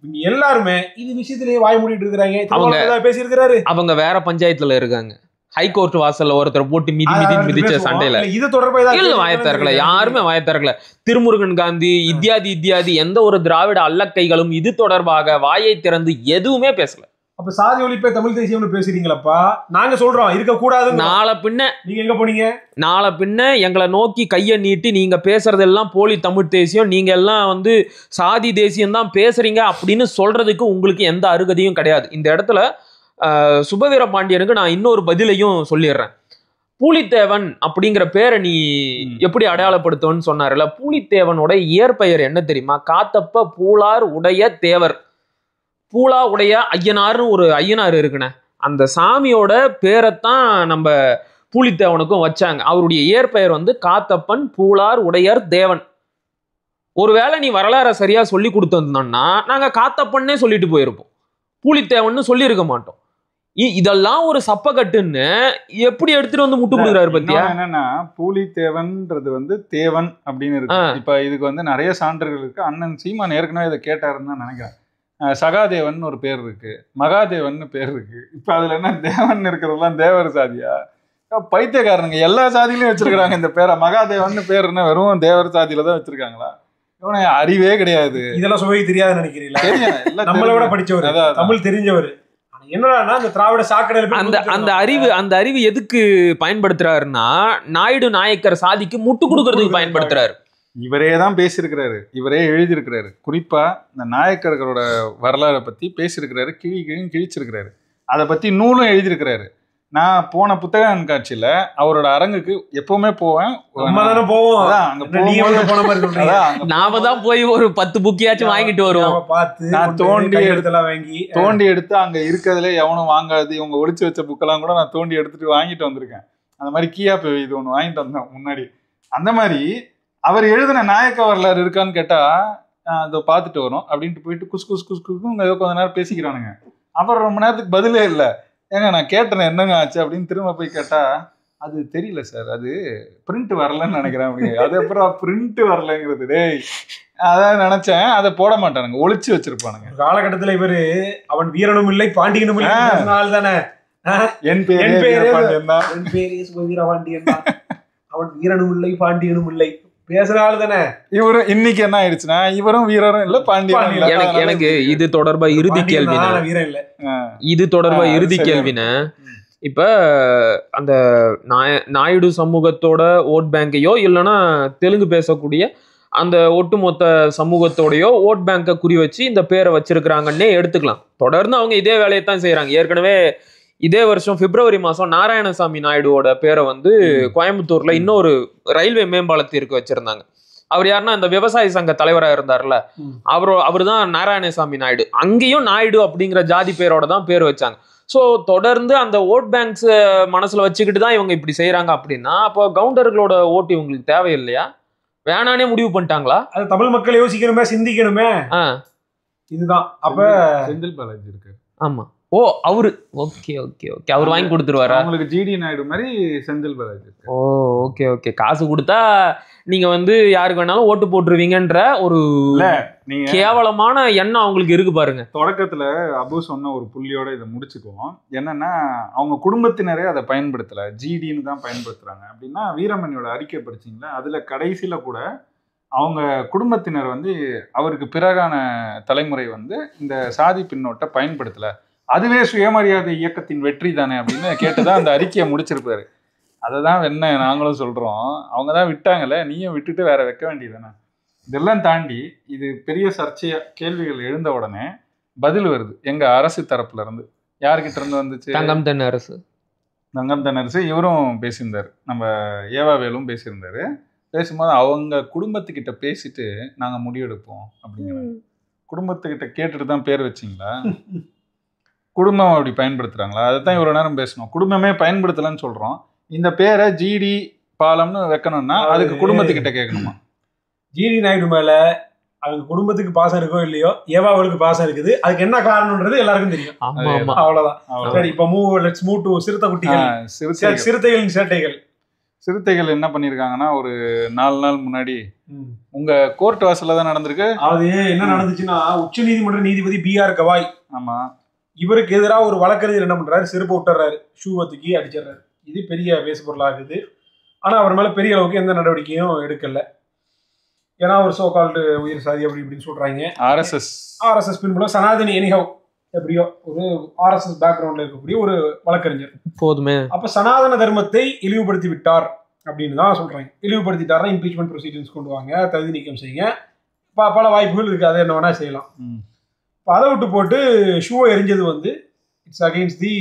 இவங்க எல்லாருமே இது விஷயத்திலேயே வாய் மூடிட்டு இருக்கிறாங்க. பேசி இருக்கிறாரு, அவங்க வேற பஞ்சாயத்துல இருக்காங்க. ஹைகோர்ட் வாசல்ல ஒருத்தர் போட்டு மிதிச்ச சண்டையில இது தொடர்பா வாயத்தரக்கல, யாருமே வாயத்தரக்கல. திருமுருகன் காந்தி இத்தியாதி எந்த ஒரு திராவிட அல்லக்கைகளும் இது தொடர்பாக வாயை திறந்து எதுவுமே பேசல. அப்ப சாதி ஒழிப்பே தமிழ் தேசியம்னு பேசுறீங்களப்பா. நாங்க சொல்றோம் இருக்க கூடாது. நாளை பின்ன நீங்க எங்க போனீங்க? நாளை பின்ன எங்களை நோக்கி கையை நீட்டி நீங்க பேசுறதெல்லாம் போலி தமிழ் தேசியம், நீங்க எல்லாம் வந்து சாதி தேசியம் தான் பேசுறீங்க அப்படின்னு சொல்றதுக்கு உங்களுக்கு எந்த அருகதையும் கிடையாது. இந்த இடத்துல சுபவீர பாண்டியனுக்கு நான் இன்னொரு பதிலையும் சொல்லிடுறேன். பூலித்தேவன் அப்படிங்கிற பேரை நீ எப்படி அடையாளப்படுத்துவன்னு சொன்னார்ல, பூலித்தேவனோட இயற்பெயர் என்ன தெரியுமா? காத்தப்ப பூலார் உடைய தேவர். பூலா உடைய ஐயனார்னு ஒரு ஐயனார் இருக்குண்ணே, அந்த சாமியோட பேரைத்தான் நம்ம பூலித்தேவனுக்கும் வச்சாங்க. அவருடைய இயற்பெயர் வந்து காத்தப்பன் பூலார் உடையர் தேவன். ஒருவேளை நீ வரலாறை சரியா சொல்லி கொடுத்திருந்தோம்னா நாங்க காத்தப்பன்னே சொல்லிட்டு போயிருப்போம், பூலித்தேவன் சொல்லியிருக்க மாட்டோம். இதெல்லாம் ஒரு சப்பக்கட்டுன்னு எப்படி எடுத்துட்டு வந்து முட்டு கொடுக்குறாரு பத்தியா? என்னன்னா பூலித்தேவன்ன்றது வந்து தேவன் அப்படின்னு இருக்கு. இப்ப இதுக்கு வந்து நிறைய சான்றுகள் இருக்கு. அண்ணன் சீமான் ஏற்கனவே இதை கேட்டாருன்னு தான் நினைக்கிறேன். சகாதேவன் ஒரு பேர் இருக்கு, மகாதேவன் பேர் இருக்கு. இப்ப அதுல என்ன தேவன் இருக்கிறதெல்லாம் தேவர் சாதியா? பைத்தியக்காரனுங்க எல்லா சாதியிலையும் வச்சிருக்காங்க இந்த பேரை. மகாதேவன் பேர் என்ன வெறும் தேவர் சாதியில தான் வச்சிருக்காங்களா? இவனை அறிவே கிடையாது. இதெல்லாம் சுவை தெரியாதுன்னு நினைக்கிறீங்களா? நம்மளை விட படிச்சவர், தமிழ் தெரிஞ்சவர். என்னன்னா அந்த திராவிட சாக்கடை அந்த அறிவு எதுக்கு பயன்படுத்துறாருன்னா நாயுடு நாயக்கர் சாதிக்கு முட்டு கொடுக்கறதுக்கு பயன்படுத்துறாரு. இவரே தான் பேசியிருக்கிறாரு, இவரே எழுதியிருக்கிறாரு. குறிப்பா இந்த நாயக்கர்களோட வரலாறை பத்தி பேசியிருக்கிறாரு, கிழிச்சிருக்கிறாரு. அதை பத்தி நூலும் எழுதியிருக்கிறாரு. நான் போன புத்தக கண்காட்சியில அவரோட அரங்குக்கு எப்பவுமே போவேன். நாம தான் போய் ஒரு 10 புக்கியாச்சும் வாங்கிட்டு வருவோம். நான் தோண்டி எடுத்து அங்க இருக்கிறதுல எவனும் வாங்காது இவங்க ஒளிச்சு வச்ச புக்கெல்லாம் கூட நான் தோண்டி எடுத்துட்டு வாங்கிட்டு வந்திருக்கேன். அந்த மாதிரி கியா இது ஒண்ணு வாங்கிட்டு வந்தேன் முன்னாடி. அந்த மாதிரி அவர் எழுதின நாயக்க வரலாறு இருக்கான்னு கேட்டா அதை பார்த்துட்டு வரும் அப்படின்ட்டு போயிட்டு குஸ் குஸ் குஸ் குஸ்ன்னு ஏதோ கொஞ்ச நேரம் பேசிக்கிறானுங்க. அப்புறம் ரொம்ப நேரத்துக்கு பதிலே இல்லை. ஏங்க நான் கேட்டேன் என்னங்க ஆச்சு அப்படின்னு திரும்ப போய் கேட்டா அது தெரியல சார், அது பிரிண்ட் வரலன்னு நினைக்கிறேன் அப்படி. அது அப்புறம் பிரிண்ட் வரலங்கிறது டேய் அதான் நினைச்சேன். அதை போட மாட்டானுங்க, ஒளிச்சு வச்சிருப்பானுங்க. காலகட்டத்துல இவரு அவன் வீரனும் இல்லை பாண்டியனும் இல்லை தானே, என் பேரே வீரபாண்டியன் தான், அவன் வீரனும் இல்லை பாண்டியனும் இல்லை பேசுறாள் தானே. இவரும் இன்னைக்கு என்ன ஆயிடுச்சுன்னா இவரும் வீரரும் இல்ல பாண்டியனும் இல்ல. எனக்கு இது தொடர்பா இறுதி கேள்வினா இது தொடர்பா இறுதி கேள்வின இப்ப அந்த நாயுடு சமூகத்தோட ஓட் பேங்கையோ இல்லைன்னா தெலுங்கு பேசக்கூடிய அந்த ஒட்டுமொத்த சமூகத்தோடையோ ஓட் பேங்கை குறி வச்சு இந்த பேரை வச்சிருக்கிறாங்கன்னே எடுத்துக்கலாம். தொடர்ந்து அவங்க இதே வேலையை தான் செய்யறாங்க. ஏற்கனவே இதே வருஷம் பிப்ரவரி மாசம் நாராயணசாமி நாயுடுவோட பேரை வந்து கோயம்புத்தூர்ல இன்னொரு ரயில்வே மேம்பாலத்திற்கு வச்சிருந்தாங்க. அவர் யாருன்னா இந்த விவசாய சங்க தலைவராக இருந்தார்ல, அவரு தான் நாராயணசாமி நாயுடு. அங்கேயும் நாயுடு அப்படிங்கிற ஜாதி பேரோட தான் பேர் வச்சாங்க. ஸோ தொடர்ந்து அந்த ஓட் பேங்க்ஸ் மனசுல வச்சுக்கிட்டு தான் இவங்க இப்படி செய்யறாங்க. அப்படின்னா அப்போ கவுண்டர்களோட ஓட்டு இவங்களுக்கு தேவையில்லையா, வேணானே முடிவு பண்ணிட்டாங்களா? அது தமிழ் மக்கள் யோசிக்கணுமே, சிந்திக்கணுமே. இதுதான் அப்ப செந்தில் பாலாஜி இருக்கு. ஆமா, ஓ அவரு ஓகே ஓகே ஓகே அவர் வாங்கி கொடுத்துருவாரா? உங்களுக்கு ஜிடி நாயுடு மாதிரி செந்தில் பாலாஜி. ஓ ஓகே ஓகே, காசு கொடுத்தா நீங்க வந்து யாருக்கு வேணாலும் ஓட்டு போட்டுருவீங்கன்ற ஒரு கேவலமான எண்ணம் அவங்களுக்கு இருக்கு பாருங்க. தொடக்கத்துல அபு சொன்ன ஒரு புள்ளியோட இதை முடிச்சுக்குவோம். என்னன்னா அவங்க குடும்பத்தினரே அதை பயன்படுத்தல, ஜிடின்னு தான் பயன்படுத்துறாங்க. அப்படின்னா வீரமணியோட அறிக்கை படிச்சிங்களா, அதுல கடைசியில கூட அவங்க குடும்பத்தினர் வந்து அவருக்கு பிறகான தலைமுறை வந்து இந்த சாதி பின்னோட்டை பயன்படுத்தல, அதுவே சுயமரியாதை இயக்கத்தின் வெற்றி தானே அப்படின்னு கேட்டுதான் அந்த அறிக்கையை முடிச்சிருப்பாரு. அதை தான் என்ன நாங்களும் சொல்றோம், அவங்க தான் விட்டாங்கல்ல, நீயும் விட்டுட்டு வேற வைக்க வேண்டியதானே. இதெல்லாம் தாண்டி இது பெரிய சர்ச்சையா கேள்விகள் எழுந்த உடனே பதில் வருது எங்க அரசு தரப்புல இருந்து. யாருக்கிட்ட இருந்து வந்துச்சு? தங்கம் தென்னரசு. தங்கம் தென்னரசு இவரும் பேசியிருந்தாரு, நம்ம ஏவாவேலும் பேசியிருந்தாரு. பேசும்போது அவங்க குடும்பத்துக்கிட்ட பேசிட்டு நாங்க முடிவெடுப்போம் அப்படிங்கிறாங்க. குடும்பத்துக்கிட்ட கேட்டுட்டு தான் பேர் வச்சிங்களா? குடும்பம் அப்படி பயன்படுத்துறாங்களா? அதுதான் இவ்வளவு நேரம் பேசணும். குடும்பமே பயன்படுத்தலன்னு சொல்றோம். இந்த பேரை ஜிடி பாலம்னு வைக்கணும்னா அதுக்கு குடும்பத்துக்கிட்ட கேட்கணுமா? ஜிடி நாயுடு மேல அவங்க குடும்பத்துக்கு பாசம் இருக்கோ இல்லையோ, ஏவாவுக்கு பாசம் இருக்குது. அதுக்கு என்ன காரணம்ன்றது எல்லாருக்கும் தெரியும். அவ்வளவுதான். சரி, இப்ப லெட்ஸ் மூவ் டு சிறுத்தை குட்டிகள், சிறுத்தைகளின் சேட்டைகள். சிறுத்தைகள் என்ன பண்ணிருக்காங்கன்னா, ஒரு 4 நாள் முன்னாடி உங்க கோர்ட் வாசல்ல தான் நடந்திருக்கு. அது என்ன நடந்துச்சுன்னா, உச்ச நீதிமன்ற நீதிபதி BR கவாய், ஆமா, இவருக்கு எதிராக ஒரு வழக்கறிஞர் என்ன பண்றாரு, செருப்பு விட்டுறாரு, ஷூவை தூக்கி அடிச்சிடறாரு. இது பெரிய பேசு பொருளாகுது. ஆனா அவர் மேல பெரிய அளவுக்கு எந்த நடவடிக்கையும் எடுக்கல. ஏன்னா ஒரு சோகால்டு உயிர் சாதி அப்படி இப்படின்னு சொல்றாங்க. ஆர்எஸ்எஸ் பின்புலம் சனாதனி எனிஹவ் எப்படியோ ஒரு RSS பேக்ரவுண்ட்ல இருக்கக்கூடிய ஒரு வழக்கறிஞர் போதுமே. அப்ப சனாதன தர்மத்தை இழிவுபடுத்தி விட்டார் அப்படின்னு தான் சொல்றாங்க. இழிவுபடுத்திட்டாருன்னா இம்பீச்மெண்ட் ப்ரொசீடிங்ஸ் கொண்டு வாங்க, தகுதி நீக்கம் செய்யுங்க, பல வாய்ப்புகள் இருக்கு, அதை என்ன வேணா செய்யலாம். அதை விட்டு போட்டு ஷூவை எரிஞ்சது வந்து it's against the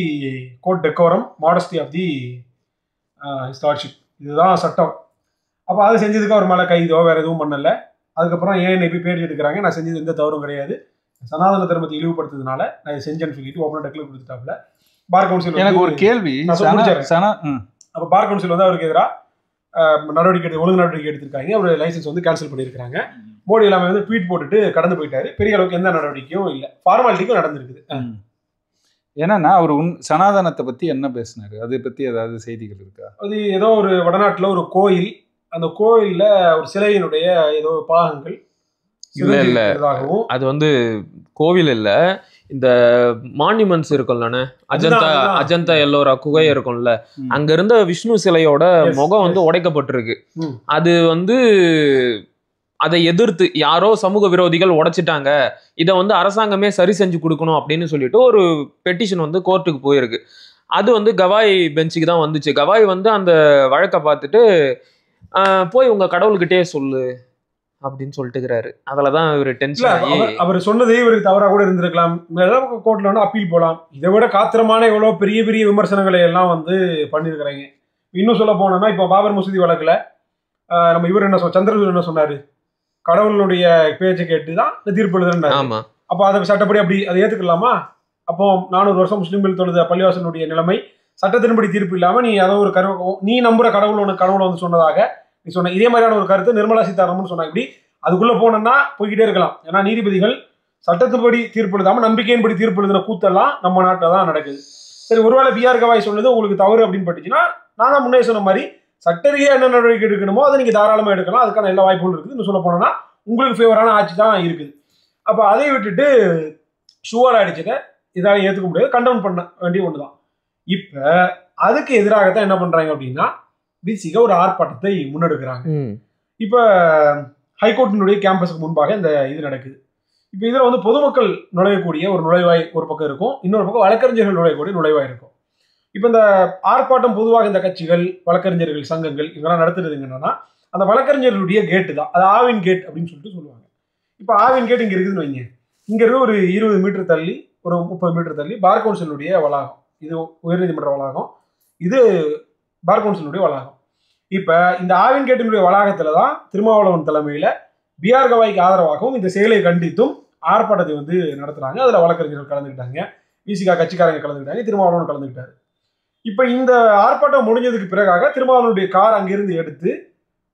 court decorum, modesty of the starship. இதுதான் சட்டம். அப்போ அதை செஞ்சதுக்கு அவர் மேலே கைதோ வேற எதுவும் பண்ணல. அதுக்கப்புறம் ஏன் போய் பேட்டி எடுக்கிறாங்க, நான் செஞ்சது எந்த தவறும் கிடையாது, சனாதன தர்மத்தை இழிவுபடுத்துறதுனால நான் இதை செஞ்சேன்னு சொல்லிட்டு ஓப்பனாக டெக்ளேர் கொடுத்துட்டாப்ல. பார் கவுன்சில் எனக்கு ஒரு கேள்வி. அப்போ பார் கவுன்சில் வந்து அவருக்கு எதிராக ஒழுங்கு நடவடிக்கை எடுத்திருக்காங்க. அவர் லைசன்ஸ் வந்து கேன்சல் பண்ணியிருக்காங்க. மோடி எல்லாமே வந்து ட்வீட் போட்டுட்டு கடந்து போயிட்டாரு. பெரிய அளவுக்கு எந்த நடவடிக்கையும் இல்லை, ஃபார்மாலிட்டிக்கும் நடந்திருக்குது. ஏன்னா அவர் சனாதனத்தை பத்தி என்ன பேசினாரு, அதை பத்தி ஏதாவது செய்திகள் இருக்கா? அது ஏதோ ஒரு வடநாட்டுல ஒரு கோயில், அந்த கோயில்ல ஒரு சிலையினுடைய ஏதோ பாகங்கள் இல்ல அது வந்து கோவில் இல்ல, இந்த மான்யூமெண்ட்ஸ் இருக்கும்லண்ணே, அஜந்தா எல்லோரா குகை இருக்கும்ல, அங்க இருந்த விஷ்ணு சிலையோட முகம் வந்து உடைக்கப்பட்டிருக்கு. அது வந்து அதை எதிர்த்து யாரோ சமூக விரோதிகள் உடைச்சிட்டாங்க, இதை வந்து அரசாங்கமே சரி செஞ்சு கொடுக்கணும் அப்படின்னு சொல்லிட்டு ஒரு பெட்டிஷன் வந்து கோர்ட்டுக்கு போயிருக்கு. அது வந்து கவாய் பெஞ்சுக்கு தான் வந்துச்சு. கவாய் வந்து அந்த வழக்கை பார்த்துட்டு போய் உங்க கடவுள்கிட்டே சொல்லு அப்படின்னு சொல்லிட்டுக்கிறாரு. அதுலதான் இவர் டென்ஷன் ஆகி, அவர் சொன்னதே இவருக்கு தவறாக கூட இருந்திருக்கலாம், கோர்ட்ல வந்து அப்பீல் போலாம். இதை விட காத்திரமான எவ்வளவு பெரிய பெரிய விமர்சனங்களை எல்லாம் வந்து பண்ணிருக்கிறாங்க. இன்னும் சொல்ல போனோம்னா, இப்போ பாபர் மசூதி வழக்குல நம்ம இவர் என்ன சந்திரசூட் என்ன சொன்னாரு, கடவுளுடைய பேச்சை கேட்டுதான் இந்த தீர்ப்பு எழுதுறாரு. அப்ப அதை சட்டப்படி அப்படி அதை ஏத்துக்கலாமா? அப்போ 400 வருஷம் முஸ்லிம்கள் தொழுத பள்ளிவாசனுடைய நிலைமை சட்டத்தின்படி தீர்ப்பு இல்லாம நீ அதை ஒரு நீ நம்புற கடவுள் வந்து சொன்னதாக நீ சொன்ன இதே மாதிரியான ஒரு கருத்து நிர்மலா சீதாராமன் சொன்னாங்க. இப்படி அதுக்குள்ள போனோம்னா போய்கிட்டே இருக்கலாம். ஏன்னா நீதிபதிகள் சட்டத்துப்படி தீர்ப்பு எழுதாம நம்பிக்கையின்படி தீர்ப்பு எழுதுன கூத்தெல்லாம் நம்ம நாட்டில் தான் நடக்குது. சரி, ஒருவேளை BR கவாய் சொன்னது உங்களுக்கு தவறு அப்படின்னு பட்டுச்சுன்னா, நான் தான் முன்னே சொன்ன மாதிரி சட்டரீதியா என்ன நடவடிக்கை எடுக்கணுமோ அதை நீங்க தாராளமா எடுக்கலாம். அதுக்கான எல்லா வாய்ப்புகளும் இருக்குது. இன்னும் சொல்ல போனோம்னா உங்களுக்கு ஃபேவரான ஆட்சி தான் இருக்குது. அப்ப அதை விட்டுட்டு ஷூவால் அடிச்சுட்டு இதால ஏத்துக்க முடியாது, கண்டவுன் பண்ண வேண்டிய ஒண்ணுதான். இப்ப அதுக்கு எதிராகத்தான் என்ன பண்றாங்க அப்படின்னா, விசிக ஒரு ஆர்ப்பாட்டத்தை முன்னெடுக்கிறாங்க. இப்ப ஹைகோர்ட்டினுடைய கேம்பஸுக்கு முன்பாக இந்த இது நடக்குது. இப்ப இதுல வந்து பொதுமக்கள் நுழையக்கூடிய ஒரு நுழைவாய் ஒரு பக்கம் இருக்கும், இன்னொரு பக்கம் வழக்கறிஞர்கள் நுழையக்கூடிய நுழைவாய் இருக்கும். இப்ப இந்த ஆர்ப்பாட்டம் பொதுவாக இந்த கட்சிகள், வழக்கறிஞர்கள் சங்கங்கள் இவங்கெல்லாம் நடத்துறது என்னன்னா, அந்த வழக்கறிஞர்களுடைய கேட்டு தான், அது ஆவின் கேட் அப்படின்னு சொல்லிட்டு சொல்லுவாங்க. இப்ப ஆவின் கேட் இங்க இருக்குதுன்னு வைங்க, இங்க இருந்து ஒரு 20 மீட்டர் தள்ளி, ஒரு 30 மீட்டர் தள்ளி பார் கவுன்சிலுடைய வளாகம், இது உயர்நீதிமன்ற வளாகம், இது பார் கவுன்சிலுடைய வளாகம். இப்ப இந்த ஆவின் கேட்டினுடைய வளாகத்துல தான் திருமாவளவன் தலைமையில BR கவாய்க்கு ஆதரவாகவும் இந்த செயலை கண்டித்தும் ஆர்ப்பாட்டத்தை வந்து நடத்துறாங்க. அதுல வழக்கறிஞர்கள் கலந்துக்கிட்டாங்க, விசிகா கட்சிக்காரங்க கலந்துக்கிட்டாங்க, திருமாவளவன் கலந்துக்கிட்டாரு. இப்ப இந்த ஆர்ப்பாட்டம் முடிஞ்சதுக்கு பிறகாக திருமாவளவனுடைய கார் அங்கிருந்து எடுத்து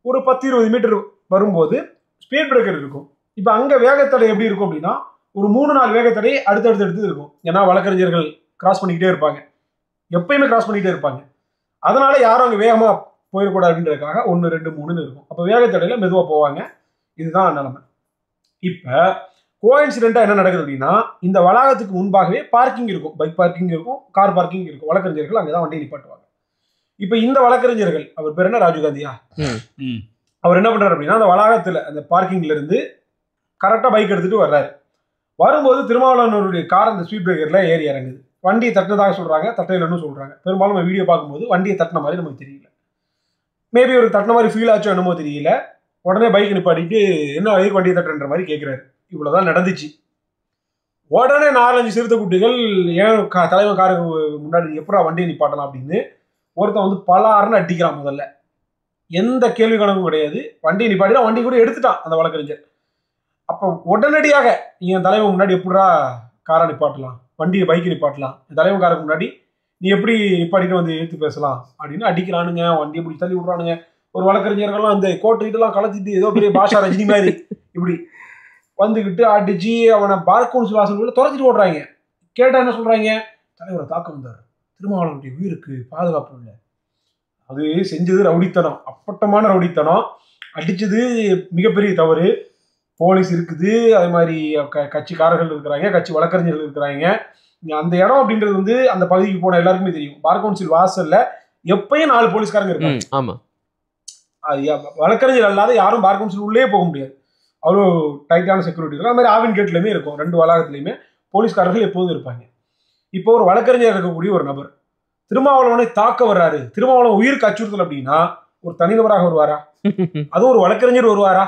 ஒரு 10-20 மீட்டர் வரும்போது ஸ்பீட் பிரேக்கர் இருக்கும். இப்ப அங்க வேகத்தடை எப்படி இருக்கும் அப்படின்னா, ஒரு 3-4 வேகத்தடை அடுத்தடுத்து இருக்கும். ஏன்னா வழக்கறிஞர்கள் கிராஸ் பண்ணிக்கிட்டே இருப்பாங்க, எப்பயுமே கிராஸ் பண்ணிக்கிட்டே இருப்பாங்க. அதனால யாரும் அங்க வேகமா போயிடக்கூடாது அப்படின்றதுக்காக 1, 2, 3 இருக்கும். அப்ப வேகத்தடையில மெதுவா போவாங்க. இதுதான் நிலைமை. இப்ப கோஇன்சிடென்ட்டா என்ன நடக்குது அப்படின்னா, இந்த வளாகத்துக்கு முன்பாகவே பார்க்கிங் இருக்கும், பைக் பார்க்கிங் இருக்கும், கார் பார்க்கிங் இருக்கும். வழக்கறிஞர்கள் அங்கதான் வண்டியை நிப்பாட்டுவாங்க. இப்ப இந்த வழக்கறிஞர்கள், அவர் பேர் என்ன, ராஜீவ்காந்தியா, அவர் என்ன பண்றாரு அப்படின்னா, அந்த வளாகத்துல அந்த பார்க்கிங்ல இருந்து கரெக்டா பைக் எடுத்துட்டு வர்றாரு. வரும்போது திருமாவளவனுடைய கார் அந்த ஸ்பீட் பிரேக்கர்ல ஏறி இறங்குது. வண்டியை தட்டினதாக சொல்றாங்க, தட்டையிலன்னு சொல்றாங்க. பெரும்பாலும் நம்ம வீடியோ பார்க்கும்போது வண்டியை தட்டின மாதிரி நமக்கு தெரியல. மேபி ஒரு தட்டின மாதிரி ஃபீல் ஆச்சோ என்னமோ தெரியல. உடனே பைக் நிப்பாட்டிட்டு என்ன வரைக்கும் வண்டியை தட்டுன்ற மாதிரி கேட்கிறாரு. இவ்வளவுதான் நடந்துச்சு. உடனே 4-5 சிறுத்தை குட்டிகள் ஏன் தலைவன் காருக்கு முன்னாடி எப்படா வண்டியை நிப்பாட்டலாம் அப்படின்னு ஒருத்தன் வந்து பலாருன்னு அடிக்கிறான். முதல்ல எந்த கேள்வி கணக்கும் கிடையாது, வண்டியை நிப்பாட்டினா வண்டி கூட எடுத்துட்டான் அந்த வழக்கறிஞர். அப்போ உடனடியாக என் தலைவன் முன்னாடி எப்படிடா காரை நிப்பாட்டலாம், வண்டியை பைக்கு நிப்பாட்டலாம், என் தலைவன் காருக்கு முன்னாடி நீ எப்படி நிப்பாட்டிட்டு வந்து எடுத்து பேசலாம் அப்படின்னு அடிக்கிறானுங்க, வண்டியை இப்படி தள்ளி விட்றானுங்க. ஒரு வழக்கறிஞர்கள்லாம் அந்த கோட்டு இதெல்லாம் கலத்திட்டு ஏதோ பெரிய பாஷா ரஜினி மாதிரி இப்படி வந்துக்கிட்டு அடிச்சு அவனை பார் கவுன்சில் வாசல்களை துரத்திட்டு ஓடுறாங்க. கேட்டால் என்ன சொல்கிறாங்க, தலைவரை தாக்க வந்தார், திருமாவளவனுடைய உயிருக்கு பாதுகாப்பு இல்லை, அது செஞ்சது ரவுடித்தனம், அப்பட்டமான ரவுடித்தனம், அடித்தது மிகப்பெரிய தவறு, போலீஸ் இருக்குது, அதே மாதிரி கட்சிக்காரர்கள் இருக்கிறாங்க, கட்சி வழக்கறிஞர்கள் இருக்கிறாங்க. அந்த இடம் அப்படின்றது வந்து அந்த பகுதிக்கு போன எல்லாருக்குமே தெரியும். பார் கவுன்சில் வாசல்ல எப்பயும் 4 போலீஸ்காரங்க இருக்காங்க. ஆமா, வழக்கறிஞர் அல்லாத யாரும் பார் கவுன்சில் உள்ளே போக முடியாது, அவ்வளோ டைட்டான செக்யூரிட்டி இருக்கும். அது மாதிரி ஆவின் கேட்லையுமே இருக்கும், 2 வளாகத்துலையுமே போலீஸ்காரர்கள் எப்போதும் இருப்பாங்க. இப்போ ஒரு வழக்கறிஞர் இருக்கக்கூடிய ஒரு நபர் திருமாவளவனை தாக்க வர்றாரு, திருமாவளவன் உயிருக்கு அச்சுறுத்தல் அப்படின்னா ஒரு தனிநபராக வருவாரா? அது ஒரு வழக்கறிஞர் வருவாரா?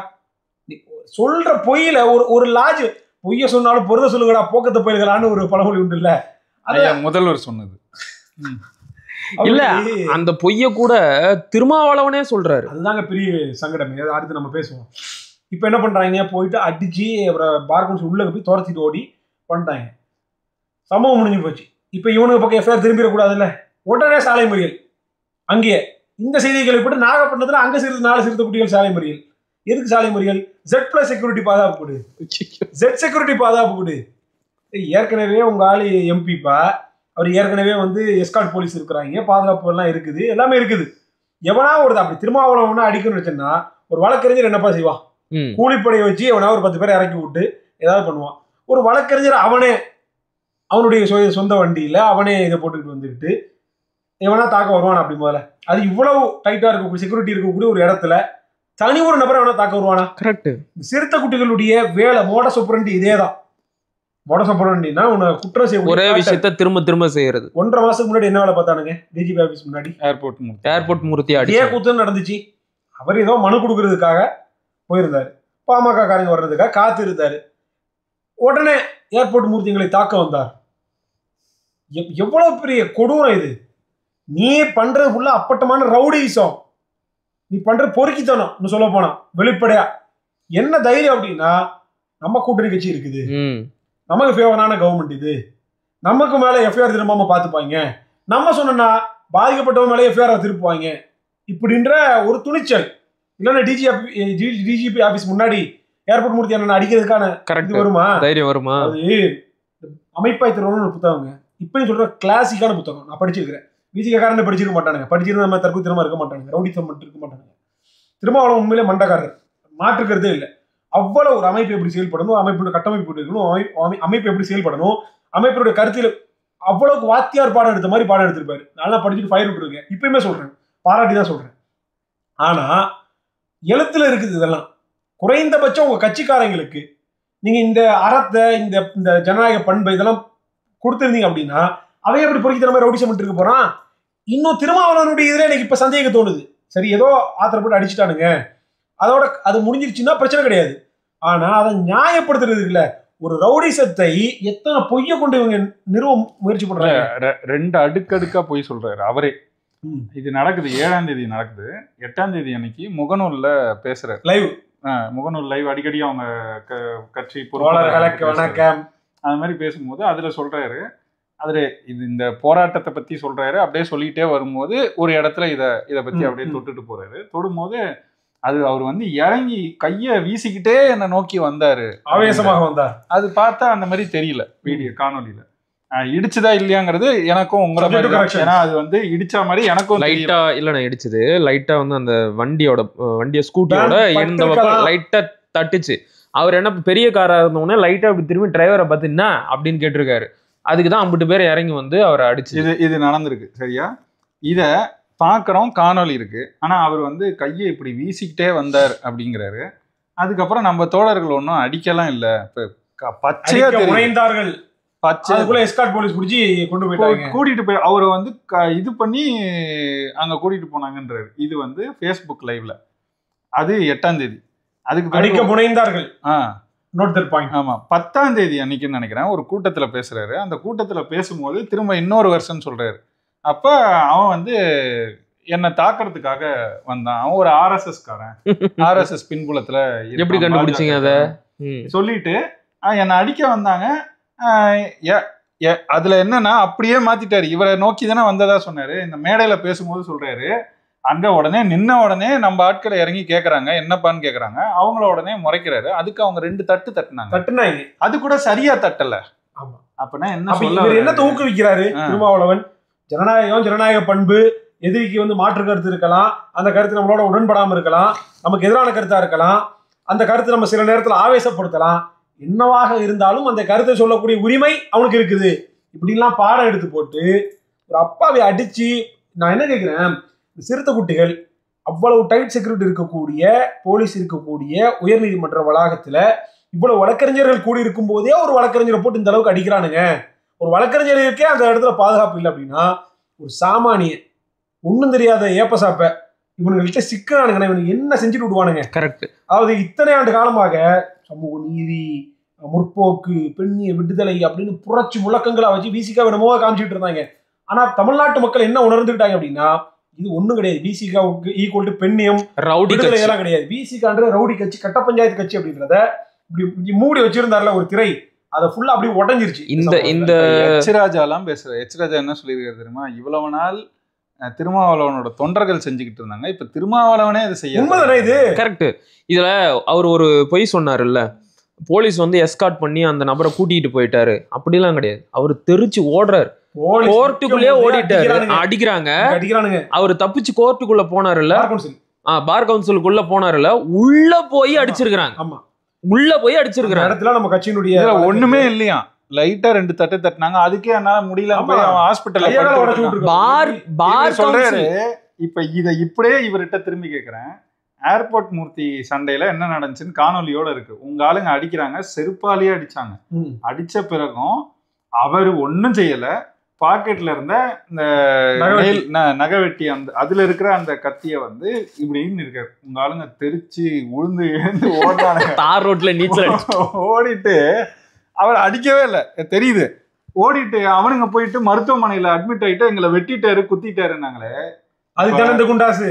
சொல்ற பொய்யில ஒரு லாஜ், பொய்ய சொன்னாலும் பொருத சொல்லுங்கடா போக்கத்தை போயிருக்கலான்னு ஒரு பழமொழி உண்டு இல்ல, முதல்வர் சொன்னது இல்ல. அந்த பொய்ய கூட திருமாவளவனே சொல்றாரு. அதுதாங்க பெரிய சங்கடமே. அடுத்து நம்ம பேசுவோம். இப்ப என்ன பண்றாங்க, போயிட்டு அடிச்சு பார் கவுன்சில் உள்ள போய் துரத்திட்டு ஓடி பண்ணிட்டாங்க. சம்பவம் முடிஞ்சு போச்சு. இப்ப இவனுக்கு பக்கம் எஃப்ஐஆர் திரும்பிடக்கூடாதுல்ல, உடனே சாலை மறியல். அங்கேயே இந்த செய்திகளை போட்டு நாகப்பட்டினத்துல அங்க 4 சிறுத்தை குட்டிகள் சாலை மறியல். எதுக்கு சாலை மறியல்? Z+ செக்யூரிட்டி பாதுகாப்பு கொடு, Z செக்யூரிட்டி பாதுகாப்பு கொடு. ஏற்கனவே உங்க ஆளு எம்பிப்பா, அவர் ஏற்கனவே வந்து எஸ்கார்ட் போலீஸ் இருக்கிறாங்க, பாதுகாப்பு எல்லாம் இருக்குது, எல்லாமே இருக்குது. எவனா ஒரு அப்படி திருமாவளவனா அடிக்கணும்னு வச்சேன்னா ஒரு வழக்கறிஞர் என்னப்பா செய்வான்? கூலிப்படையை வச்சு எவனா ஒரு 10 பேரை இறக்கி விட்டு ஏதாவது பண்ணுவான். ஒரு வழக்கறிஞர் அவனே அவனுடைய சொந்த வண்டியில அவனே இதை போட்டுக்கிட்டு வந்துக்கிட்டு எவனா தாக்க வருவானா? அப்படி முதல்ல அது இவ்வளவு டைட்டா இருக்கக்கூடிய செக்யூரிட்டி இருக்கக்கூடிய ஒரு இடத்துல தனி ஒரு நபரை அவனா தாக்க வருவானா? கரெக்ட். சிறுத்தை குட்டிகளுடைய வேலை மோடஸ் ஆபரண்டி இதேதான். மோடஸ் ஆபரண்டினா உன்னை குற்றம் செய்ய ஒரே விஷயத்த திரும்ப திரும்ப செய்யறது. 1.5 மாசத்துக்கு முன்னாடி என்ன வேலை பார்த்தானுங்க டிஜிபி ஆபீஸ் முன்னாடி? ஏர்போர்ட் மூர்த்தி அதே கூத்து நடந்துச்சு. அவர் ஏதோ மனு கொடுக்கறதுக்காக போயிருந்தாரு, பாமக காரங்க வர்றதுக்காக காத்து இருந்தாரு. உடனே ஏர்போர்ட் மூர்த்திகளை தாக்க வந்தார். எவ்வளவு பெரிய கொடூரம் இது! நீ பண்றது ஃபுல்லா அப்பட்டமான ரவுடிசம், நீ பண்ற பொறுக்கித்தனம் சொல்ல போனா வெளிப்படையா. என்ன தைரியம் அப்படின்னா, நம்ம கூட்டணி கட்சி இருக்குது, நமக்கு ஃபேவரான கவர்மெண்ட் இது, நமக்கு மேல எஃப்ஐஆர் திரும்பாம பாத்துப்பாங்க, நம்ம சொன்னா பாதிக்கப்பட்டவங்க மேலே எஃப்ஐஆர் திருப்புவாங்க இப்படின்ற ஒரு துணிச்சல். இல்லைன்னா டிஜிபி ஆபீஸ் முன்னாடி ஏர்போர்ட் மூர்த்தி என்ன அடிக்கிறதுக்கான வருமா? தைரியம் வருமா? அது அமைப்பாய் திருவள்ளுவர் ஒரு புத்தகங்க, இப்பயும் சொல்ற கிளாசிக்கான புத்தகம். நான் படிச்சிருக்கிறேன். விசிகாரனை படிச்சிருக்க மாட்டானுங்க, படிச்சிருந்தா நம்ம தற்கொலை இருக்க மாட்டானுங்க, ரவுடித்தம் மட்டும் இருக்க மாட்டானுங்க. திருமாவளவன் உண்மையிலே மண்டக்காரர், மாற்றுக்கிறதே இல்லை. அவ்வளவு ஒரு அமைப்பு எப்படி செயல்படணும், அமைப்போட கட்டமைப்பு இருக்கணும், அமைப்பு எப்படி செயல்படணும், அமைப்பினுடைய கருத்தில் அவ்வளவுக்கு வாத்தியார் பாடம் எடுத்த மாதிரி பாடம் எடுத்திருப்பாரு. நல்லா படிச்சுட்டு ஃபயர் விட்டுருக்கேன், இப்பயுமே சொல்றேன், பாராட்டி தான் சொல்றேன். ஆனா எழுத்துல இருக்குது இதெல்லாம். குறைந்தபட்சம் உங்க கட்சிக்காரங்களுக்கு நீங்க இந்த அறத்தை, இந்த ஜனநாயக பண்பை இதெல்லாம் கொடுத்துருந்தீங்க அப்படின்னா அவன் எப்படி பொறுக்கிற மாதிரி ரவுடிசம் பண்ணிட்டு இருக்க போறான்? இன்னும் திருமாவளவனுடைய இதுல எனக்கு இப்ப சந்தேகம் தோணுது. சரி, ஏதோ ஆத்திரப்பட்டு அடிச்சுட்டானுங்க, அதோட அது முடிஞ்சிருச்சுன்னா பிரச்சனை கிடையாது. ஆனா அதை நியாயப்படுத்துறதுக்குல ஒரு ரவுடிசத்தை எத்தனை பொய்ய கொண்டு இவங்க நிறுவ முயற்சி பண்றாங்க. 2 அடுக்கடுக்கா பொய் சொல்றாரு அவரே. இது நடக்குது 7ஆம் தேதி நடக்குது. 8ஆம் தேதி அன்னைக்கு முகநூல்ல பேசுறாரு, லைவ் முகநூல் லைவ். அடிக்கடி அவங்க கட்சி வணக்கம் அது மாதிரி பேசும்போது அதுல சொல்றாரு, அதுல இந்த போராட்டத்தை பத்தி சொல்றாரு. அப்படியே சொல்லிட்டே வரும்போது ஒரு இடத்துல இதை பத்தி அப்படியே தொட்டுட்டு போறாரு. தொடும்போது அது அவர் வந்து இறங்கி கைய வீசிக்கிட்டே என்னை நோக்கி வந்தாரு, ஆவேசமாக வந்தார். அது பார்த்தா அந்த மாதிரி தெரியல வீடியோ காணொலியில. இடிச்சுதா இல்லையாங்கிறது எனக்கும் உங்களை, ஏன்னா அது வந்து இடிச்சா மாதிரி எனக்கும் லைட்டா இல்ல, இடிச்சது லைட்டா வந்து அந்த வண்டிய ஸ்கூட்டியோட இந்த பக்கம் லைட்டா தட்டுச்சு. அவர் என்ன பெரிய காரா இருந்தோடனே லைட்டா அப்படி திரும்பி டிரைவரை பார்த்து என்ன அப்படின்னு கேட்டிருக்காரு. அதுக்குதான் 50 பேர் இறங்கி வந்து அவரை அடிச்சு இது நடந்திருக்கு. சரியா? இத பாக்குறோம், காணொலி இருக்கு. ஆனா அவர் வந்து கையை இப்படி வீசிக்கிட்டே வந்தார் அப்படிங்கிறாரு. அதுக்கப்புறம் நம்ம தோழர்கள் ஒன்றும் அடிக்கலாம் இல்ல, பச்சையா தெரிந்தார்கள். கூட்டிட்டு போய் அவரை வந்து இது பண்ணி அங்க கூட்டிட்டு போனாங்கன்றாரு. இது வந்து Facebook லைவ்ல. அது 8ஆம் தேதி. அதுக்கு அடிக்க முனைந்தார்கள். ஆமா, 10ஆம் தேதி அன்னைக்குன்னு நினைக்கிறேன் ஒரு கூட்டத்துல பேசுறாரு. அந்த கூட்டத்துல பேசும்போது திரும்ப இன்னொரு வெர்ஷன் சொல்றாரு. அப்ப அவன் வந்து என்ன தாக்குறதுக்காக வந்தான், அவன் ஒரு RSS காரன், RSS பின்புலத்துல. எப்படி கண்டுபிடிச்சீங்க? அத சொல்லிட்டு என்னை அடிக்க வந்தாங்க. அதுல என்னன்னா அப்படியே மாத்திட்டாரு. இவரை நோக்கி தானே வந்ததா சொன்னாரு. இந்த மேடையில பேசும்போது சொல்றாரு, அங்க உடனே நின்ன உடனே நம்ம ஆட்களை இறங்கி கேக்குறாங்க, என்னப்பான்னு கேக்குறாங்க. அவங்கள உடனே முறைக்கிறாரு. அதுக்கு அவங்க 2 தட்டுனாங்க. அது கூட சரியா தட்டல. அப்படின்னா என்ன சொல்ல, என்னத்தை ஊக்குவிக்கிறாரு திருமாவளவன்? ஜனநாயக பண்பு, எதிரிக்கு வந்து மாற்று கருத்து இருக்கலாம், அந்த கருத்து நம்மளோட உடன்படாம இருக்கலாம், நமக்கு எதிரான கருத்தா இருக்கலாம், அந்த கருத்து நம்ம சில நேரத்தில் ஆவேசப்படுத்தலாம், என்னவாக இருந்தாலும் அந்த கருத்தை சொல்லக்கூடிய உரிமை அவனுக்கு இருக்குது. இப்படிலாம் பாடம் எடுத்து போட்டு ஒரு அப்பாவை அடிச்சு, நான் என்ன கேட்கிறேன், சிறுத்தை குட்டிகள் அவ்வளவு டைட் செக்யூரிட்டி இருக்கக்கூடிய, போலீஸ் இருக்கக்கூடிய உயர்நீதிமன்ற வளாகத்துல இவ்வளவு வழக்கறிஞர்கள் கூடி இருக்கும் போதே ஒரு வழக்கறிஞரை போட்டு இந்த அளவுக்கு அடிக்கிறானுங்க. ஒரு வழக்கறிஞருக்கே அந்த இடத்துல பாதுகாப்பு இல்லை அப்படின்னா, ஒரு சாமானிய ஒன்றும் தெரியாத ஏப்பசாப்ப இவனுங்கள்ட்ட சிக்கனானுங்க, இவனுக்கு என்ன செஞ்சுட்டு விடுவானுங்க? கரெக்ட். அதாவது இத்தனை ஆண்டு காலமாக சமூக நீதி, முற்போக்கு, பெண்ணிய விடுதலை அப்படின்னு புரட்சி முழக்கங்களா வச்சு விசிகா என்னமோ காமிச்சிட்டு இருந்தாங்க. ஆனா தமிழ்நாட்டு மக்கள் என்ன உணர்ந்துக்கிட்டாங்க அப்படின்னா, இது ஒண்ணும் கிடையாது. விசிகாவுக்கு ஈக்குவல் டு பெண்ணியம், விடுதலை எல்லாம் கிடையாது. விசிகான்ற ரவுடி கட்சி, கட்ட பஞ்சாயத்து கட்சி அப்படின்றத இப்படி மூடி வச்சிருந்தாருல ஒரு திரை, அதை ஃபுல்லா அப்படி உடஞ்சிருச்சு. இந்த எச்ராஜாலாம் பேசுற எச்ராஜா என்ன சொல்லியிருக்காரு தெரியுமா? இவ்வளவு நாள் திருமாவளவனோட தொண்டர்கள் செஞ்சுக்கிட்டு இருந்தாங்க, இப்ப திருமாவளவனே இதை செய்ய. உண்மைதானே இது? கரெக்ட். இதுல அவர் ஒரு பொய் சொன்னாருல்ல, போலீஸ் வந்து எஸ்கார்ட் பண்ணி அந்த நபரை கூட்டிட்டு போயிட்டாரு. அப்படிலாம் கிடையாது. அவர் தெரிச்சு ஓடுறாரு, கோர்ட்டுக்குள்ளே ஓடிட்டாரு, அடிக்கிறாங்க. அவர் தப்பிச்சு கோர்ட்டுக்குள்ள போனாருல்ல, பார் கவுன்சிலுக்குள்ள போனாருல்ல, உள்ள போய் அடிச்சிருக்காங்க. ஆமா, உள்ள போய் அடிச்சிருக்காங்க. இடத்துல நம்ம கட்சியினுடைய ஒண்ணுமே இல்லையா, லைட்டா 2 தட்டு தட்டினாங்க. அதுக்கே என்னால முடியல, ஹாஸ்பிட்டல் சொல்றாரு. இப்ப இத இப்படியே இவர்கிட்ட திரும்பி கேக்குறேன், ஏர்போர்ட் மூர்த்தி சண்டையில என்ன நடந்துச்சுன்னு காணொலியோட இருக்கு. உங்க ஆளுங்க அடிக்கிறாங்க, செருப்பாலேயே அடிச்சாங்க. அடிச்ச பிறகும் அவர் ஒன்னும் செய்யல. பாக்கெட்ல இருந்த இந்த நகை வெட்டி அந்த அதுல இருக்கிற அந்த கத்திய வந்து இப்படின்னு இருக்காரு. உங்க ஆளுங்க தெரிச்சு உழுந்து எழுந்து ஓடுறாங்க. தார் ரோட்ல நீச்சல் ஓடிட்டு அவர் அடிக்கவே இல்லை தெரியுது. ஓடிட்டு அவனுங்க போயிட்டு மருத்துவமனையில அட்மிட் ஆயிட்டு எங்களை வெட்டிட்டாரு, குத்திட்டாருன்னாங்களே. அதுக்கான இந்த குண்டாசு.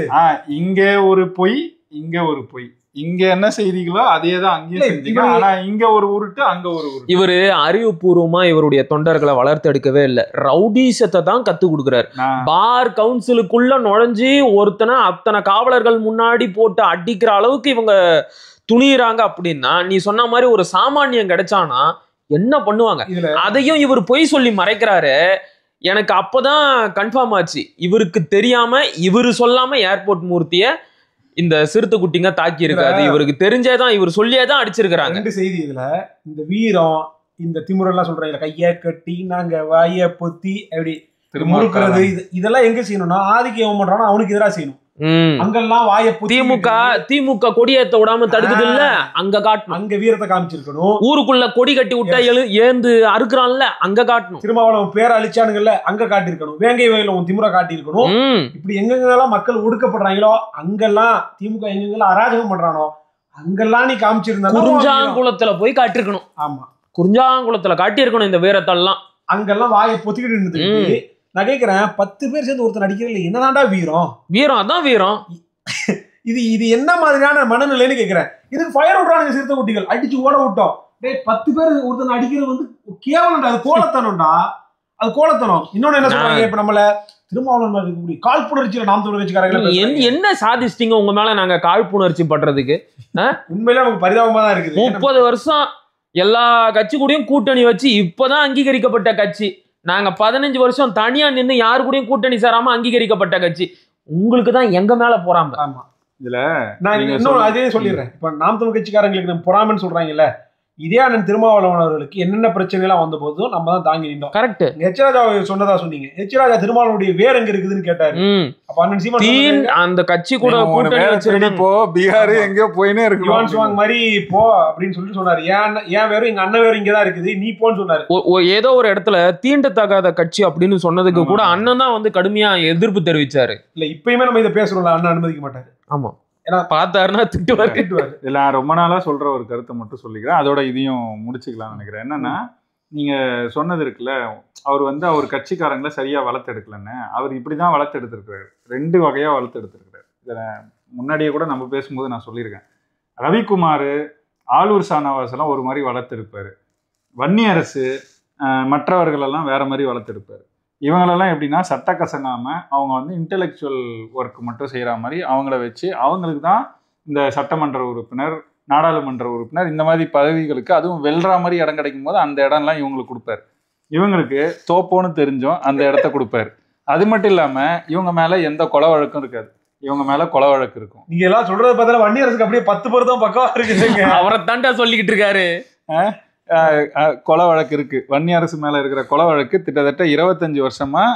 இங்க ஒரு பொய், இங்க ஒரு பொய். இங்க என்ன செய்திகளோ அதேதான் அங்கேயும் செஞ்சீங்க. ஆனா இங்க ஒரு உருட்டு, அங்க ஒரு உருட்டு. இவரு அறிவுபூர்வமா இவருடைய தொண்டர்களை வளர்த்தெடுக்கவே இல்லை, ரவுடிசத்தை தான் கத்து கொடுக்குறாரு. பார் கவுன்சிலுக்குள்ள நுழைஞ்சு ஒருத்தனை அத்தனை காவலர்கள் முன்னாடி போட்டு அடிக்கிற அளவுக்கு இவங்க துணியிறாங்க. அப்படின்னா நீ சொன்ன மாதிரி ஒரு சாமானியம் கிடைச்சானா என்ன பண்ணுவாங்க? அதையும் இவர் பொய் சொல்லி மறைக்கிறாரு. எனக்கு அப்பதான் கன்ஃபார்ம் ஆச்சு, இவருக்கு தெரியாம இவரு சொல்லாம ஏர்போர்ட் மூர்த்திய இந்த சிறுத்தை குட்டிங்க தாக்கி இருக்காது. இவருக்கு தெரிஞ்சேதான், இவர் சொல்லியேதான் அடிச்சிருக்கிறாங்க. 2 செய்தி இதுல. இந்த வீரம், இந்த திமுறெல்லாம் சொல்றாங்க, கைய கட்டி நாங்க வாய பொத்தி அப்படி முறுக்கிறது, இதெல்லாம் எங்க செய்யணும்னா ஆதிக்கம் எவன் பண்றானோ அவனுக்கு எதிராக செய்யணும். அங்கெல்லாம் வாய திமுக கொடியேத்த விடாம தடுக்குது இல்ல, அங்க காட்டணும். அங்க வீரத்தை காமிச்சிருக்கணும். ஊருக்குள்ள கொடி கட்டி விட்டா ஏந்து அறுக்குறான்ல, அங்க காட்டணும். திருமாவளவன் பேரை அழிச்சானுங்கல்ல, அங்க காட்டியிருக்கணும். வேங்கை வயல திமுக காட்டியிருக்கணும். இப்படி எங்கெங்கெல்லாம் மக்கள் ஒடுக்கப்படுறாங்களோ அங்கெல்லாம் திமுக எங்கெங்கெல்லாம் அராஜகம் பண்றானோ அங்கெல்லாம் நீ காமிச்சிருந்தா குறிஞ்சாங்குளத்துல போய் காட்டிருக்கணும். ஆமா, குறிஞ்சாங்குளத்துல காட்டியிருக்கணும் இந்த வீரத்தெல்லாம். அங்கெல்லாம் வாயை பொத்திக்கிட்டு இருந்துட்டு நான் கேட்கிறேன், 10 பேர் சேர்ந்து ஒருத்தர் அடிக்கிறதுல என்னதான்டா வீரம்? வீரம் அதான் வீரம். இது என்ன மாதிரியான மனநிலைன்னு கேட்கிறேன். இதுக்கு ஃபயர் விடுறானுங்க சிறுத்தை குட்டிகள், அடிச்சு ஓட விட்டோம். 10 பேர் ஒருத்தர் அடிக்கிறது வந்து கேவலம்டா, அது கோலத்தனம்டா, அது கோலத்தனம். இன்னொன்னு என்ன சொல்றாங்க, இப்ப நம்மள திருமாவளவன் காழ்ப்புணர்ச்சியில நாம் தமிழர் கட்சிக்காரங்க என்ன சாதிச்சிட்டீங்க உங்க மேல நாங்க காழ்ப்புணர்ச்சி பண்றதுக்கு? உண்மையில நமக்கு பரிதாபமா தான் இருக்குது. 30 வருஷம் எல்லா கட்சி கூடயும் கூட்டணி வச்சு இப்பதான் அங்கீகரிக்கப்பட்ட கட்சி. நாங்க 15 வருஷம் தனியா நின்று யாரு கூடயும் கூட்டணி சேராம அங்கீகரிக்கப்பட்ட கட்சி. உங்களுக்கு தான் எங்க மேல போறாம. ஆமா, இதுல நான் இன்னும் அதே சொல்லிடுறேன். இப்ப நாம் தமிழ் கட்சிக்காரங்களுக்கு நம்ம பொறாமன்னு சொல்றாங்கல்ல, இதே அண்ணன் திருமாவளவன் அவர்களுக்கு என்னென்ன பிரச்சனை எல்லாம் வந்த போதும் நம்ம தான் தாங்கி நின்றோம். கரெக்ட். எச்ராஜா சொன்னதா சொன்னீங்க. எச்ராஜா திருமாவளவனுடைய வேர் எங்க இருக்குதுன்னு கேட்டாரு. அப்ப அண்ணன் சீமான் அந்த கட்சி கூட கூட்டணி வச்சிருக்கீங்க, போ பீகார் எங்கயோ போயினே இருக்கு, யுவான் சுவாங் மாதிரி போ அப்படின்னு சொல்லிட்டு சொன்னாரு. ஏன் வேறும் எங்க அண்ணன் வேறு இங்கதான் இருக்குது, நீ போன்னு சொன்னாரு. ஏதோ ஒரு இடத்துல தீண்டத்தகாத கட்சி அப்படின்னு சொன்னதுக்கு கூட அண்ணன் தான் வந்து கடுமையா எதிர்ப்பு தெரிவிச்சாரு. இல்ல இப்பயுமே நம்ம இதை பேசுறோம்ல, அண்ணன் அனுமதிக்க மாட்டாரு. ஆமா, ஏன்னா பார்த்தாருன்னா திட்டுவாரு. இதுல ரொம்ப நாளா சொல்ற ஒரு கருத்தை மட்டும் சொல்லிக்கிறேன், அதோட இதையும் முடிச்சுக்கலாம்னு நினைக்கிறேன். என்னன்னா, நீங்க சொன்னது இருக்குல்ல, அவர் வந்து அவர் கட்சிக்காரங்களை சரியா வளர்த்தெடுக்கலன்னு. அவர் இப்படிதான் வளர்த்தெடுத்திருக்கிறாரு, 2 வகையா வளர்த்தெடுத்திருக்கிறாரு. இதை முன்னாடியே கூட நம்ம பேசும்போது நான் சொல்லியிருக்கேன். ரவிக்குமார், ஆளூர் ஷானவாஸ் எல்லாம் ஒரு மாதிரி வளர்த்தெடுப்பாரு. வன்னியரசு மற்றவர்களெல்லாம் வேற மாதிரி வளர்த்தெடுப்பாரு. இவங்களெல்லாம் எப்படின்னா சட்ட கசங்காம அவங்க வந்து இன்டெலெக்சுவல் ஒர்க் மட்டும் செய்கிற மாதிரி அவங்கள வச்சு அவங்களுக்கு தான் இந்த சட்டமன்ற உறுப்பினர், நாடாளுமன்ற உறுப்பினர், இந்த மாதிரி பதவிகளுக்கு அதுவும் வெல்ற மாதிரி இடம் கிடைக்கும் போது அந்த இடம்லாம் இவங்களுக்கு கொடுப்பாரு. இவங்களுக்கு தோப்போன்னு தெரிஞ்சோம் அந்த இடத்த கொடுப்பாரு. அது மட்டும் இல்லாம இவங்க மேல எந்த கொலை வழக்கும் இருக்காது, இவங்க மேல கொலை வழக்கு இருக்கும். நீங்க எல்லாம் சொல்றத பார்த்தா வன்னியரசுக்கு அப்படியே 10 பேர் தான் பக்கவா இருக்குதுங்க. அவரை தாண்டா சொல்லிக்கிட்டு இருக்காரு. கொலை வழக்கு இருக்கு. வன்னியரசு மேல இருக்கிற கொலை வழக்கு கிட்டத்தட்ட 25 வருஷமா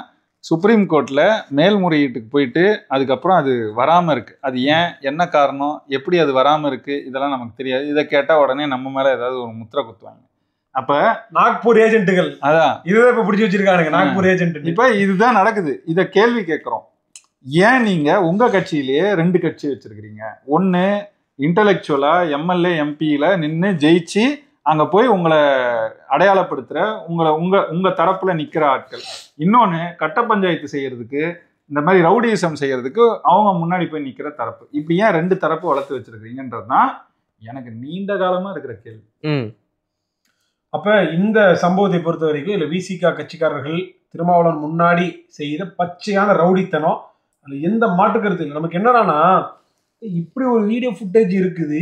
சுப்ரீம் கோர்ட்ல மேல்முறையீட்டுக்கு போயிட்டு அதுக்கப்புறம் அது வராம இருக்கு. அது ஏன், என்ன காரணம், எப்படி அது வராம இருக்கு, இதெல்லாம் நமக்கு தெரியாது. இதை கேட்டா உடனே நம்ம மேல ஏதாவது ஒரு முத்திரை குத்துவாங்க. அப்ப நாக்பூர் ஏஜென்ட்டுகள் அதான் இதுதான் இப்ப பிடிச்சி வச்சிருக்காங்க. நாக்பூர் ஏஜென்ட் இப்ப இதுதான் நடக்குது. இத கேள்வி கேட்கிறோம். ஏன் நீங்க உங்க கட்சியிலேயே 2 கட்சி வச்சிருக்கிறீங்க? ஒன்னு இன்டெலெக்சுவலா எம்எல்ஏ எம்பியில நின்று ஜெயிச்சு அங்க போய் உங்களை அடையாளப்படுத்துற உங்க தரப்புல நிக்கிற ஆட்கள். இன்னொன்னு கட்ட பஞ்சாயத்து செய்யறதுக்கு, இந்த மாதிரி ரவுடிசம் செய்யறதுக்கு அவங்க முன்னாடி போய் நிக்கிற தரப்பு. இப்படி ஏன் 2 தரப்பு வளர்த்து வச்சிருக்கீங்கன்றதுதான் எனக்கு நீண்ட காலமா இருக்கிற கேள்வி. அப்ப இந்த சம்பவத்தை பொறுத்த வரைக்கும் இல்ல விசிக கட்சிக்காரர்கள் திருமாவளவன் முன்னாடி செய்த பச்சையான ரவுடித்தனம், அது எந்த மாற்று கருத்து இல்லை. நமக்கு என்னன்னா இப்படி ஒரு வீடியோ ஃபுட்டேஜ் இருக்குது,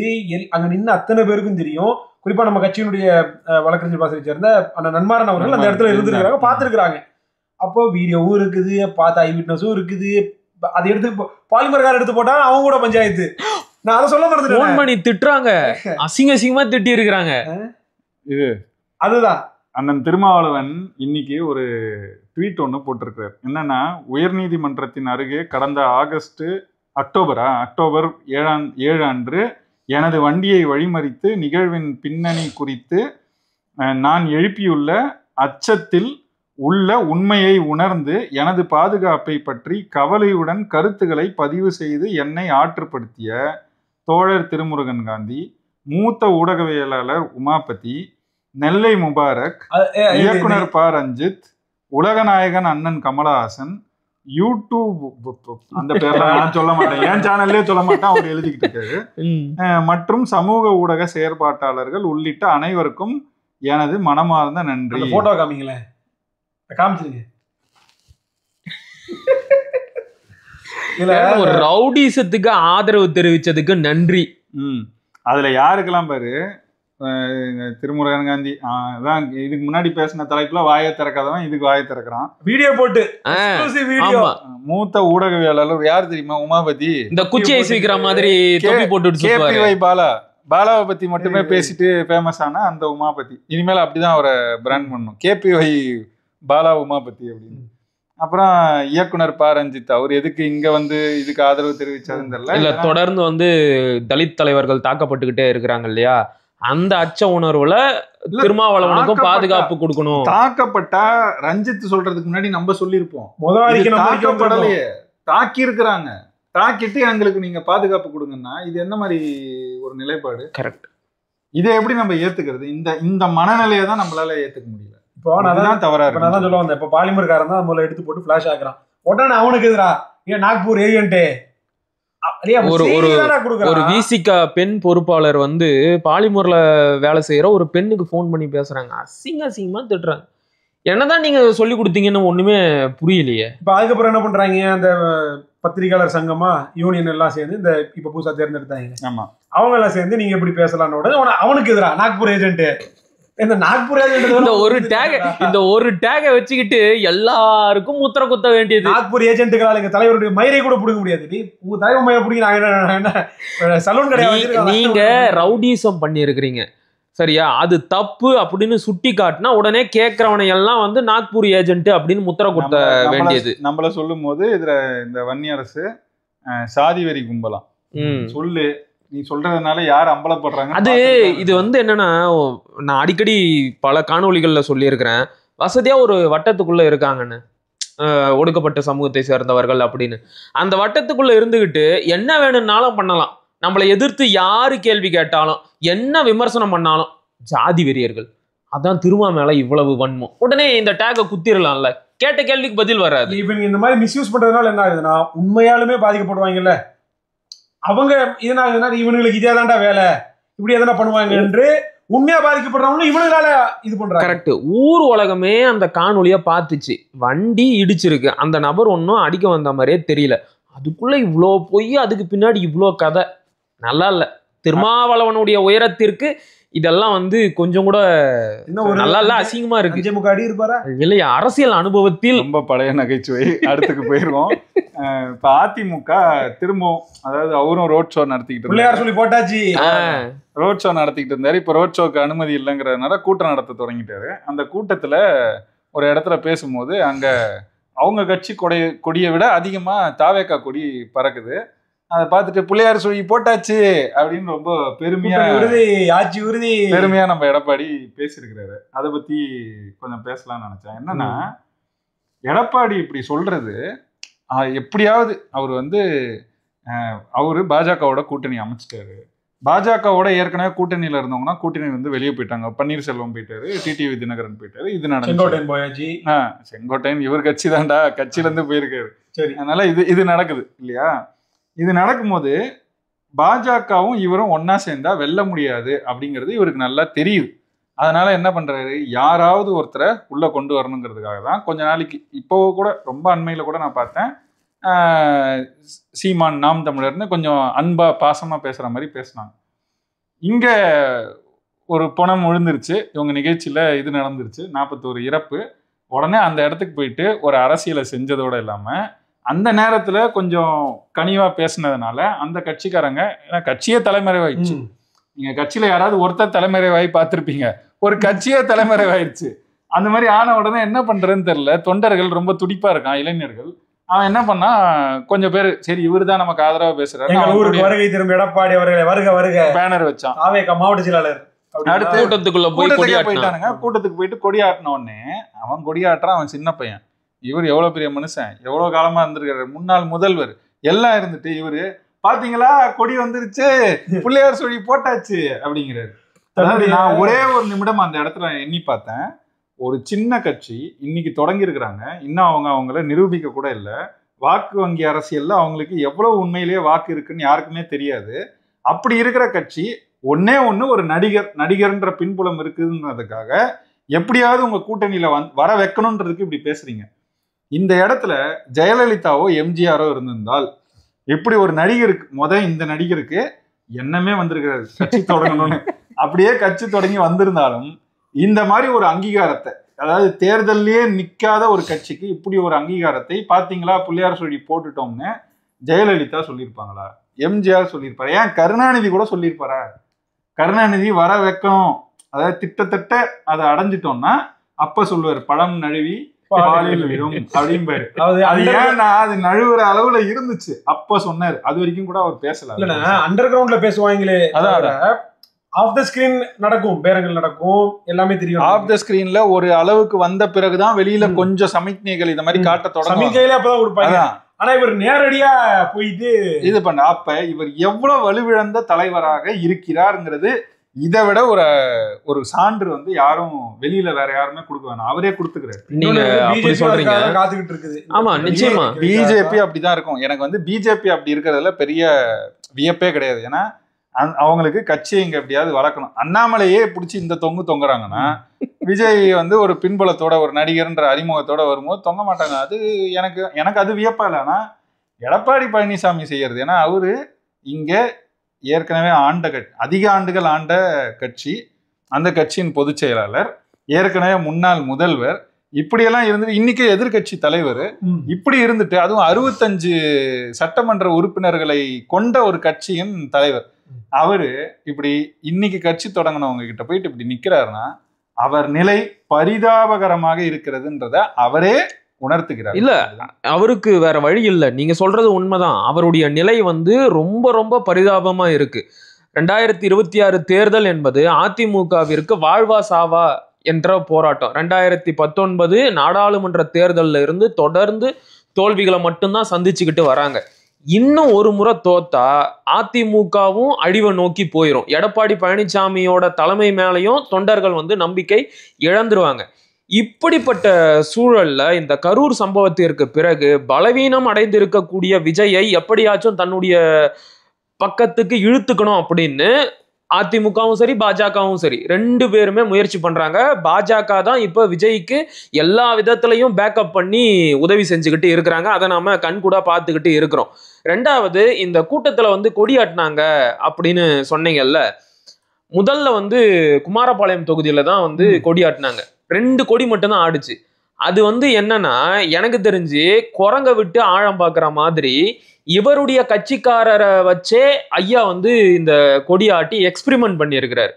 அங்க நின்று அத்தனை பேருக்கும் தெரியும். குறிப்பா நம்ம கட்சியினுடைய வழக்கறிஞர் பாசறை சேர்ந்த அந்த நன்மாரன் அவர்கள் அந்த இடத்துல இருந்திருக்கிறாங்க, பார்த்துருக்காங்க. அப்போ வீடியோவும் இருக்குது, பார்த்த ஐ விட்னஸும் இருக்குது. அதை எடுத்து பாலிமர் கார் எடுத்து போட்டா அவங்க கூட பஞ்சாயத்து. நான் அதை சொல்ல மறந்துட்டேன். திட்டுறாங்க, அசிங்க அசிங்கமா திட்டி இருக்கிறாங்க. இது அதுதான் அண்ணன் திருமாவளவன் இன்னைக்கு ஒரு ட்வீட் ஒன்று போட்டிருக்கிறார். என்னன்னா, உயர்நீதிமன்றத்தின் அருகே கடந்த அக்டோபர் 7 அன்று எனது வண்டியை வழிமறித்து நிகழ்வின் பின்னணி குறித்து நான் எழுப்பியுள்ள அச்சத்தில் உள்ள உண்மையை உணர்ந்து எனது பாதுகாப்பை பற்றி கவலையுடன் கருத்துக்களை பதிவு செய்து என்னை ஆற்றுப்படுத்திய தோழர் திருமுருகன் காந்தி, மூத்த ஊடகவியலாளர் உமாபதி, நெல்லை முபாரக், இயக்குனர் ப. ரஞ்சித், உலகநாயகன் அண்ணன் கமலஹாசன், யூடியூப் அந்த பேர்லாம் நான் சொல்ல மாட்டேன், என் சேனல்லே சொல்ல மாட்டேன், அவர் எழுதிக்கிட்டு இருக்காரு, மற்றும் சமூக ஊடக செயற்பாட்டாளர்கள் உள்ளிட்ட அனைவருக்கும் எனது மனமார்ந்த நன்றி. போட்டோ காமிங்களேன், காமிச்சிருங்க. ஒரு ரவுடிசத்துக்கு ஆதரவு தெரிவிச்சதுக்கு நன்றி. அதுல யாருக்கெல்லாம் பாரு, திருமுருகன் காந்தி தான் இதுக்கு முன்னாடி பேசின தலைப்புல வாயை திறக்காதவன் இதுக்கு வாயை திறக்கிறான். வீடியோ போட்டு மூத்த ஊடகவியலாளர் யார் தெரியுமா? உமாபதி. இந்த குச்சி ஐஸ் வைக்கிற மாதிரி கேபிஒய் பாலாவை பத்தி மட்டுமே பேசிட்டு ஃபேமஸ் ஆன அந்த உமாபதி. இனிமேல் அப்படிதான் அவரை பிராண்ட் பண்ணணும், கேபிஒய் பாலா உமாபதி அப்படின்னு. அப்புறம் இயக்குனர் ப. ரஞ்சித், அவர் எதுக்கு இங்க வந்து இதுக்கு ஆதரவு தெரிவிச்சாருன்னு தெரியல. இல்ல, தொடர்ந்து வந்து தலித் தலைவர்கள் தாக்கப்பட்டுக்கிட்டே இருக்கிறாங்க இல்லையா, அந்த அச்ச உணர்வுல திருமாவளவனுக்கும் பாதுகாப்பு கொடுக்கணும். தாக்கப்பட்டா ரஞ்சித் சொல்றதுக்கு முன்னாடி நம்ம சொல்லியிருப்போம், தாக்கப்படலையே, தாக்கி இருக்கிறாங்க, தாக்கிட்டு எங்களுக்கு நீங்க பாதுகாப்பு கொடுங்கன்னா இது என்ன மாதிரி ஒரு நிலைப்பாடு? கரெக்ட். இதை எப்படி நம்ம ஏத்துக்கிறது? இந்த மனநிலையை தான் நம்மளால ஏத்துக்க முடியல. இப்போ நான் தவறா இருக்கு. நான் தான் சொல்ல வந்தேன், இப்போ பாலிமர் காரன் தான் முதல்ல எடுத்து போட்டு ஃபிளாஷ் ஆக்குறான், உடனே அவனுக்கு எதிரா ஏன் நாக்பூர் ஏஜென்ட் ஒரு விசிக பெண் பொறுப்பாளர் வந்து பாலிமர்ல வேலை செய்யற ஒரு பெண்ணுக்கு போன் பண்ணி பேசுறாங்க, அசிங்கமா திட்டுறாங்க. என்னதான் நீங்க சொல்லி கொடுத்தீங்கன்னு ஒண்ணுமே புரியலையே. இப்ப அதுக்கப்புறம் என்ன பண்றாங்க, அந்த பத்திரிகையாளர் சங்கமா யூனியன் எல்லாம் சேர்ந்து இந்த இப்ப புதுசா தேர்ந்தெடுத்தாங்க, ஆமா, அவங்க எல்லாம் சேர்ந்து நீங்க எப்படி பேசலாம்னு உடனே அவனுக்கு எதிரா நாக்பூர் ஏஜென்ட், இந்த நாக்பூர் இந்த ஒரு டேக வச்சுக்கிட்டு எல்லாருக்கும் முத்திர குத்த வேண்டியது. நாக்பூர் ஏஜென்ட்டுகளால எங்க தலைவருடைய மயிரை கூட பிடிக்க முடியாது. உங்க தலைவர் மயிரை பிடிக்க சலூன் கிடையாது. நீங்க ரவுடிசம் பண்ணி இருக்கிறீங்க சரியா, அது தப்பு அப்படின்னு சுட்டி காட்டினா உடனே கேட்கறவனை எல்லாம் வந்து நாக்பூர் ஏஜென்ட் அப்படின்னு முத்திர குத்த வேண்டியது. நம்மள சொல்லும் போது இதுல இந்த வன்னியரசு சாதி வெறி கும்பலாம் சொல்லு, நீ சொல்றதுனால யார் அம்பலப்படுறாங்க. அது இது வந்து என்னன்னா, நான் அடிக்கடி பல காணொளிகள்ல சொல்லியிருக்கிறேன், வசதியா ஒரு வட்டத்துக்குள்ள இருக்காங்கன்னு, ஒடுக்கப்பட்ட சமூகத்தை சேர்ந்தவர்கள் அப்படின்னு. அந்த வட்டத்துக்குள்ள இருந்துகிட்டு என்ன வேணும்னாலும் பண்ணலாம், நம்மளை எதிர்த்து யாரு கேள்வி கேட்டாலும் என்ன விமர்சனம் பண்ணாலும் ஜாதி வெறியர்கள். அதான் திருமா மேல இவ்வளவு வன்மம், உடனே இந்த டேக குத்திரலாம்ல, கேட்ட கேள்விக்கு பதில் வராது. இவங்க இந்த மாதிரி மிஸ்யூஸ் பண்றதுனால என்ன ஆகுதுன்னா, உண்மையாலுமே பாதிக்கப்படுவாங்கல்ல அவங்க. இதனால இவனுங்களுக்கு இதே தாண்டா வேலை, இப்படி எதனா பண்ணுவாங்க என்று உண்மையா பாதிக்கப்படுறவங்களும் இவங்களால இது பண்றாங்க. கரெக்ட். ஊர் உலகமே அந்த காணொலியை பார்த்துச்சு. வண்டி இடிச்சிருக்கு, அந்த நபர் ஒன்றும் அடிக்க வந்த மாதிரியே தெரியல. அதுக்குள்ள இவ்வளோ போய் அதுக்கு பின்னாடி இவ்வளோ கதை நல்லா இல்லை. திருமாவளவனுடைய உயரத்திற்கு இதெல்லாம் வந்து கொஞ்சம் கூட நல்லா இல்ல, அசிங்கமா இருக்கு. 5 அடி இருப்பாரா இல்லையா? அரசியல் அனுபவத்தில் ரொம்ப பழைய நகைச்சுவை. அடுத்துக்கு போயிருவோம். இப்ப அதிமுக திரும்பவும், அதாவது அவரும் ரோட் ஷோ நடத்திக்கிட்டு பிள்ளையார் சொல்லி போட்டாச்சு. ரோட் ஷோ நடத்திக்கிட்டு இருந்தாரு. இப்ப ரோட் ஷோக்கு அனுமதி இல்லைங்கிறதுனால கூட்டம் நடத்த தொடங்கிட்டாரு. அந்த கூட்டத்துல ஒரு இடத்துல பேசும்போது அங்க அவங்க கட்சி கொடியை விட அதிகமா தாவேக்கா கொடி பறக்குது. அதை பார்த்துட்டு பிள்ளையார் சொல்லி போட்டாச்சு அப்படின்னு ரொம்ப பெருமையா ஆட்சி உறுதி பெருமையா நம்ம எடப்பாடி பேசியிருக்கிறாரு. அதை பத்தி கொஞ்சம் பேசலாம்னு நினைச்சேன். என்னன்னா, எடப்பாடி இப்படி சொல்றது எப்படியாவது அவர் வந்து அவரு பாஜகவோட கூட்டணி அமைச்சிட்டாரு. பாஜகவோட ஏற்கனவே கூட்டணியில இருந்தவங்கன்னா கூட்டணி வந்து வெளியே போயிட்டாங்க. பன்னீர்செல்வம் போயிட்டாரு, டிடிவி தினகரன் போயிட்டாரு. இது நடந்துச்சு. செங்கோட்டையன் இவர் கட்சி தான்டா, கட்சியில இருந்து போயிருக்காரு. சரி, அதனால இது நடக்குது இல்லையா? இது நடக்கும்போது பாஜகவும் இவரும் ஒன்னா சேர்ந்தா வெல்ல முடியாது அப்படிங்கிறது இவருக்கு நல்லா தெரியுது. அதனால என்ன பண்றாரு, யாராவது ஒருத்தரை உள்ள கொண்டு வரணுங்கிறதுக்காக தான் கொஞ்ச நாளைக்கு, இப்போ கூட ரொம்ப அண்மையில கூட நான் பார்த்தேன், சீமான் நாம் தமிழர்னு கொஞ்சம் அன்பா பாசமா பேசுற மாதிரி பேசினாங்க. இங்க ஒரு பணம் விழுந்துருச்சு, இவங்க நிகழ்ச்சியில இது நடந்துருச்சு, 41 இறப்பு. உடனே அந்த இடத்துக்கு போயிட்டு ஒரு அரசியலை செஞ்சதோட இல்லாம அந்த நேரத்துல கொஞ்சம் கனிவா பேசினதுனால அந்த கட்சிக்காரங்க, கட்சியே தலைமறைவாயிடுச்சு. நீங்க கட்சியில யாராவது ஒருத்தர் தலைமறைவாய் பார்த்திருப்பீங்க, ஒரு கட்சியே தலைமறைவாயிடுச்சு. அந்த மாதிரி ஆன உடனே என்ன பண்றதுன்னு தெரியல. தொண்டர்கள் ரொம்ப துடிப்பா இருக்கான், இளைஞர்கள். அவன் என்ன பண்ணா, கொஞ்சம் பேர் சரி இவரு தான் நமக்கு ஆதரவா பேசுறாரு, வருகை திரும்ப எடப்பாடி அவர்களை வருக வருக பேனர் வச்சான். மாவட்ட செயலாளர் அடுத்து கூட்டத்துக்குள்ள போயிட்டானுங்க. கூட்டத்துக்கு போயிட்டு கொடி ஆட்டின உடனே அவன் கொடி ஆட்டுறான். அவன் சின்ன பையன், இவர் எவ்வளவு பெரிய மனுஷன், எவ்வளவு காலமா இருந்திருக்காரு, முன்னாள் முதல்வர் எல்லாம் இருந்துட்டு இவரு பாத்தீங்களா கொடி வந்துருச்சு, பிள்ளையார் சொல்லி போட்டாச்சு அப்படிங்கிறாரு. அதாவது நான் ஒரே ஒரு நிமிடம் அந்த இடத்துல எண்ணி பார்த்தேன். ஒரு சின்ன கட்சி இன்னைக்கு தொடங்கி இருக்கிறாங்க, இன்னும் அவங்கள நிரூபிக்க கூட இல்லை. வாக்கு வங்கி அரசியல்ல அவங்களுக்கு எவ்வளவு உண்மையிலேயே வாக்கு இருக்குன்னு யாருக்குமே தெரியாது. அப்படி இருக்கிற கட்சி ஒன்னே ஒரு நடிகர்ன்ற பின்புலம் இருக்குதுன்றதுக்காக எப்படியாவது உங்க கூட்டணியில வர வைக்கணும்ன்றதுக்கு இப்படி பேசுறீங்க. இந்த இடத்துல ஜெயலலிதாவோ எம்ஜிஆரோ இருந்திருந்தால் எப்படி ஒரு நடிகருக்கு இந்த நடிகருக்கு எண்ணமே வந்திருக்கிறாரு கட்சி தொடங்கணும்னு, அப்படியே கட்சி தொடங்கி வந்திருந்தாலும் இந்த மாதிரி ஒரு அங்கீகாரத்தை, அதாவது தேர்தல்லையே நிக்காத ஒரு கட்சிக்கு இப்படி ஒரு அங்கீகாரத்தை பாத்தீங்களா பிள்ளையார் சொல்லி போட்டுட்டோம்னு ஜெயலலிதா சொல்லியிருப்பாங்களா? எம்ஜிஆர் சொல்லியிருப்பாரு? ஏன் கருணாநிதி கூட சொல்லியிருப்பாரா? கருணாநிதி வர வைக்கணும், அதாவது திட்டத்தட்ட அதை அடைஞ்சிட்டோம்னா அப்ப சொல்லுவாரு பழம் நழுவி பாலில் விடும் அப்படிம்பாரு. அது ஏன்னா அது நழுவுற அளவுல இருந்துச்சு அப்ப சொன்னாரு. அது வரைக்கும் கூட அவர் பேசல. அண்டர் கிரவுண்ட்ல பேசுவாங்களே, அதாவது ஆஃப் த ஸ்கிரீன் நடக்கும், பேரங்கள் நடக்கும், எல்லாமே தெரியும். ஆஃப் த ஸ்கிரீன்ல ஒரு அளவுக்கு வந்த பிறகுதான் வெளியில கொஞ்சம் சமிக்ஞைகள் இந்த மாதிரி காட்ட தொடங்கும். சமிக்ஞையில அப்பதான் கொடுப்பாங்க. ஆனா இவர் நேரடியா போயிட்டு இது பண்ண, அப்ப இவர் எவ்வளவு வலுவிழந்த தலைவராக இருக்கிறாருங்கிறது இதை விட ஒரு சான்று வந்து யாரும் வெளியில வேற யாருமே கொடுக்க வேணாம், அவரே கொடுத்துக்கிறாரு. நீங்க அப்படி சொல்றீங்க, காத்துக்கிட்டு இருக்குது. ஆமா நிச்சயமா பிஜேபி அப்படிதான் இருக்கும். எனக்கு வந்து பிஜேபி அப்படி இருக்கிறதுல பெரிய வியப்பே கிடையாது. ஏன்னா அவங்களுக்கு கட்சியை இங்க எப்படியாவது வளர்க்கணும். அண்ணாமலையே பிடிச்சி இந்த தொங்குறாங்கன்னா விஜய் வந்து ஒரு பின்புலத்தோட ஒரு நடிகர்ன்ற அறிமுகத்தோட வரும்போது தொங்க மாட்டாங்க. அது எனக்கு அது வியப்பா இல்லை. ஆனா எடப்பாடி பழனிசாமி செய்யறது, ஏன்னா அவரு இங்க ஏற்கனவே அதிக ஆண்டுகள் ஆண்ட கட்சி, அந்த கட்சியின் பொதுச் செயலாளர், ஏற்கனவே முன்னாள் முதல்வர், இப்படியெல்லாம் இருந்துட்டு இன்னைக்கு எதிர்கட்சி தலைவர், இப்படி இருந்துட்டு அதுவும் 65 சட்டமன்ற உறுப்பினர்களை கொண்ட ஒரு கட்சியின் தலைவர், அவரு இப்படி இன்னைக்கு கட்சி தொடங்கினவங்க கிட்ட போயிட்டு இப்படி நிக்கிறாருன்னா அவர் நிலை பரிதாபகரமாக இருக்கிறதுன்றத அவரே உணர்த்துகிறார். இல்ல, அவருக்கு வேற வழி இல்லை. நீங்க சொல்றது உண்மைதான். அவருடைய நிலை வந்து ரொம்ப ரொம்ப பரிதாபமா இருக்கு. 2026 தேர்தல் என்பது அதிமுகவிற்கு வாழ்வா சாவா என்ற போராட்டம். 2019 நாடாளுமன்ற தேர்தலில் இருந்து தொடர்ந்து தோல்விகளை மட்டும்தான் சந்திச்சுக்கிட்டு வராங்க. இன்னும் ஒரு முறை தோத்தா அதிமுகவும் அழிவை நோக்கி போயிடும். எடப்பாடி பழனிசாமியோட தலைமை மேலையும் தொண்டர்கள் வந்து நம்பிக்கை இழந்துருவாங்க. இப்படிப்பட்ட சூழல்ல இந்த கரூர் சம்பவத்திற்கு பிறகு பலவீனம் அடைந்திருக்கக்கூடிய விஜயை எப்படியாச்சும் தன்னுடைய பக்கத்துக்கு இழுத்துக்கணும் அப்படின்னு அதிமுகவும் சரி பாஜகவும் சரி 2 பேருமே முயற்சி பண்றாங்க. பாஜக தான் இப்ப விஜய்க்கு எல்லா விதத்திலையும் பேக்கப் பண்ணி உதவி செஞ்சுக்கிட்டு இருக்கிறாங்க. அதை நாம கண்கூடா பார்த்துக்கிட்டு இருக்கிறோம். 2வது, இந்த கூட்டத்துல வந்து கொடியாட்டினாங்க அப்படின்னு சொன்னீங்கல்ல, முதல்ல வந்து குமாரபாளையம் தொகுதியில தான் வந்து கொடியாட்டினாங்க. 2 கொடி மட்டும்தான் ஆடுச்சு. அது வந்து என்னன்னா, எனக்கு தெரிஞ்சு குரங்க விட்டு ஆழம் பார்க்குற மாதிரி இவருடைய கட்சிக்காரரை வச்சே ஐயா வந்து இந்த கொடியாட்டி எக்ஸ்பிரிமெண்ட் பண்ணியிருக்கிறார்.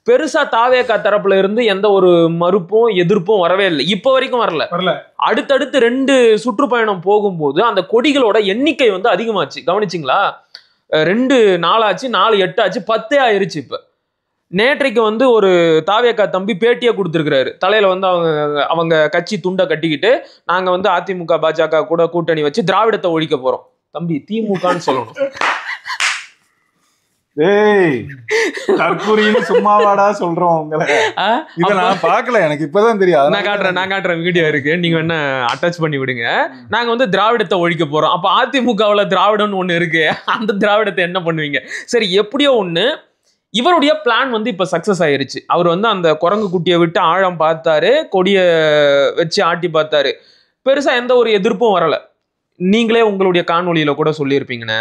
பெருசா தாவேகா தரப்புல இருந்து எந்த ஒரு மறுப்பும் எதிர்ப்பும் வரவே இல்லை, இப்போ வரைக்கும் வரல. அடுத்தடுத்து 2 சுற்றுப்பயணம் போகும்போது அந்த கொடிகளோட எண்ணிக்கை வந்து அதிகமாச்சு. கவனிச்சிங்களா? 2 நாளாச்சு, 4 8 ஆச்சு, 10 ஆயிருச்சு. இப்ப நேற்றைக்கு வந்து ஒரு தாவேகா தம்பி பேட்டியா கொடுத்துருக்கிறாரு. தலையில வந்து அவங்க கட்சி துண்டை கட்டிக்கிட்டு, நாங்க வந்து அதிமுக பாஜக கூட கூட்டணி வச்சு திராவிடத்தை ஒழிக்க போறோம். தம்பி, திமுகன்னு சொல்லணும். தற்கூரின்னு சும்மாவாடா சொல்றோம் உங்களை. இத நான் பார்க்கல, எனக்கு இப்பதான் தெரியும். நான் காட்டுறேன், வீடியோ இருக்கு, நீங்க என்ன அட்டாச் பண்ணி விடுங்க. நாங்க வந்து திராவிடத்தை ஒழிக்க போறோம். அப்ப அதிமுகவுல திராவிடம்னு ஒண்ணு இருக்கு, அந்த திராவிடத்தை என்ன பண்ணுவீங்க? சரி, எப்படியோ ஒண்ணு இவருடைய பிளான் வந்து இப்ப சக்சஸ் ஆயிருச்சு. அவர் வந்து அந்த குரங்கு குட்டியை விட்டு ஆழம் பார்த்தாரு, கொடியை வச்சு ஆட்டி பார்த்தாரு. பெருசா எந்த ஒரு எதிர்ப்பும் வரல. நீங்களே உங்களுடைய காணொலியில கூட சொல்லியிருப்பீங்கண்ணே,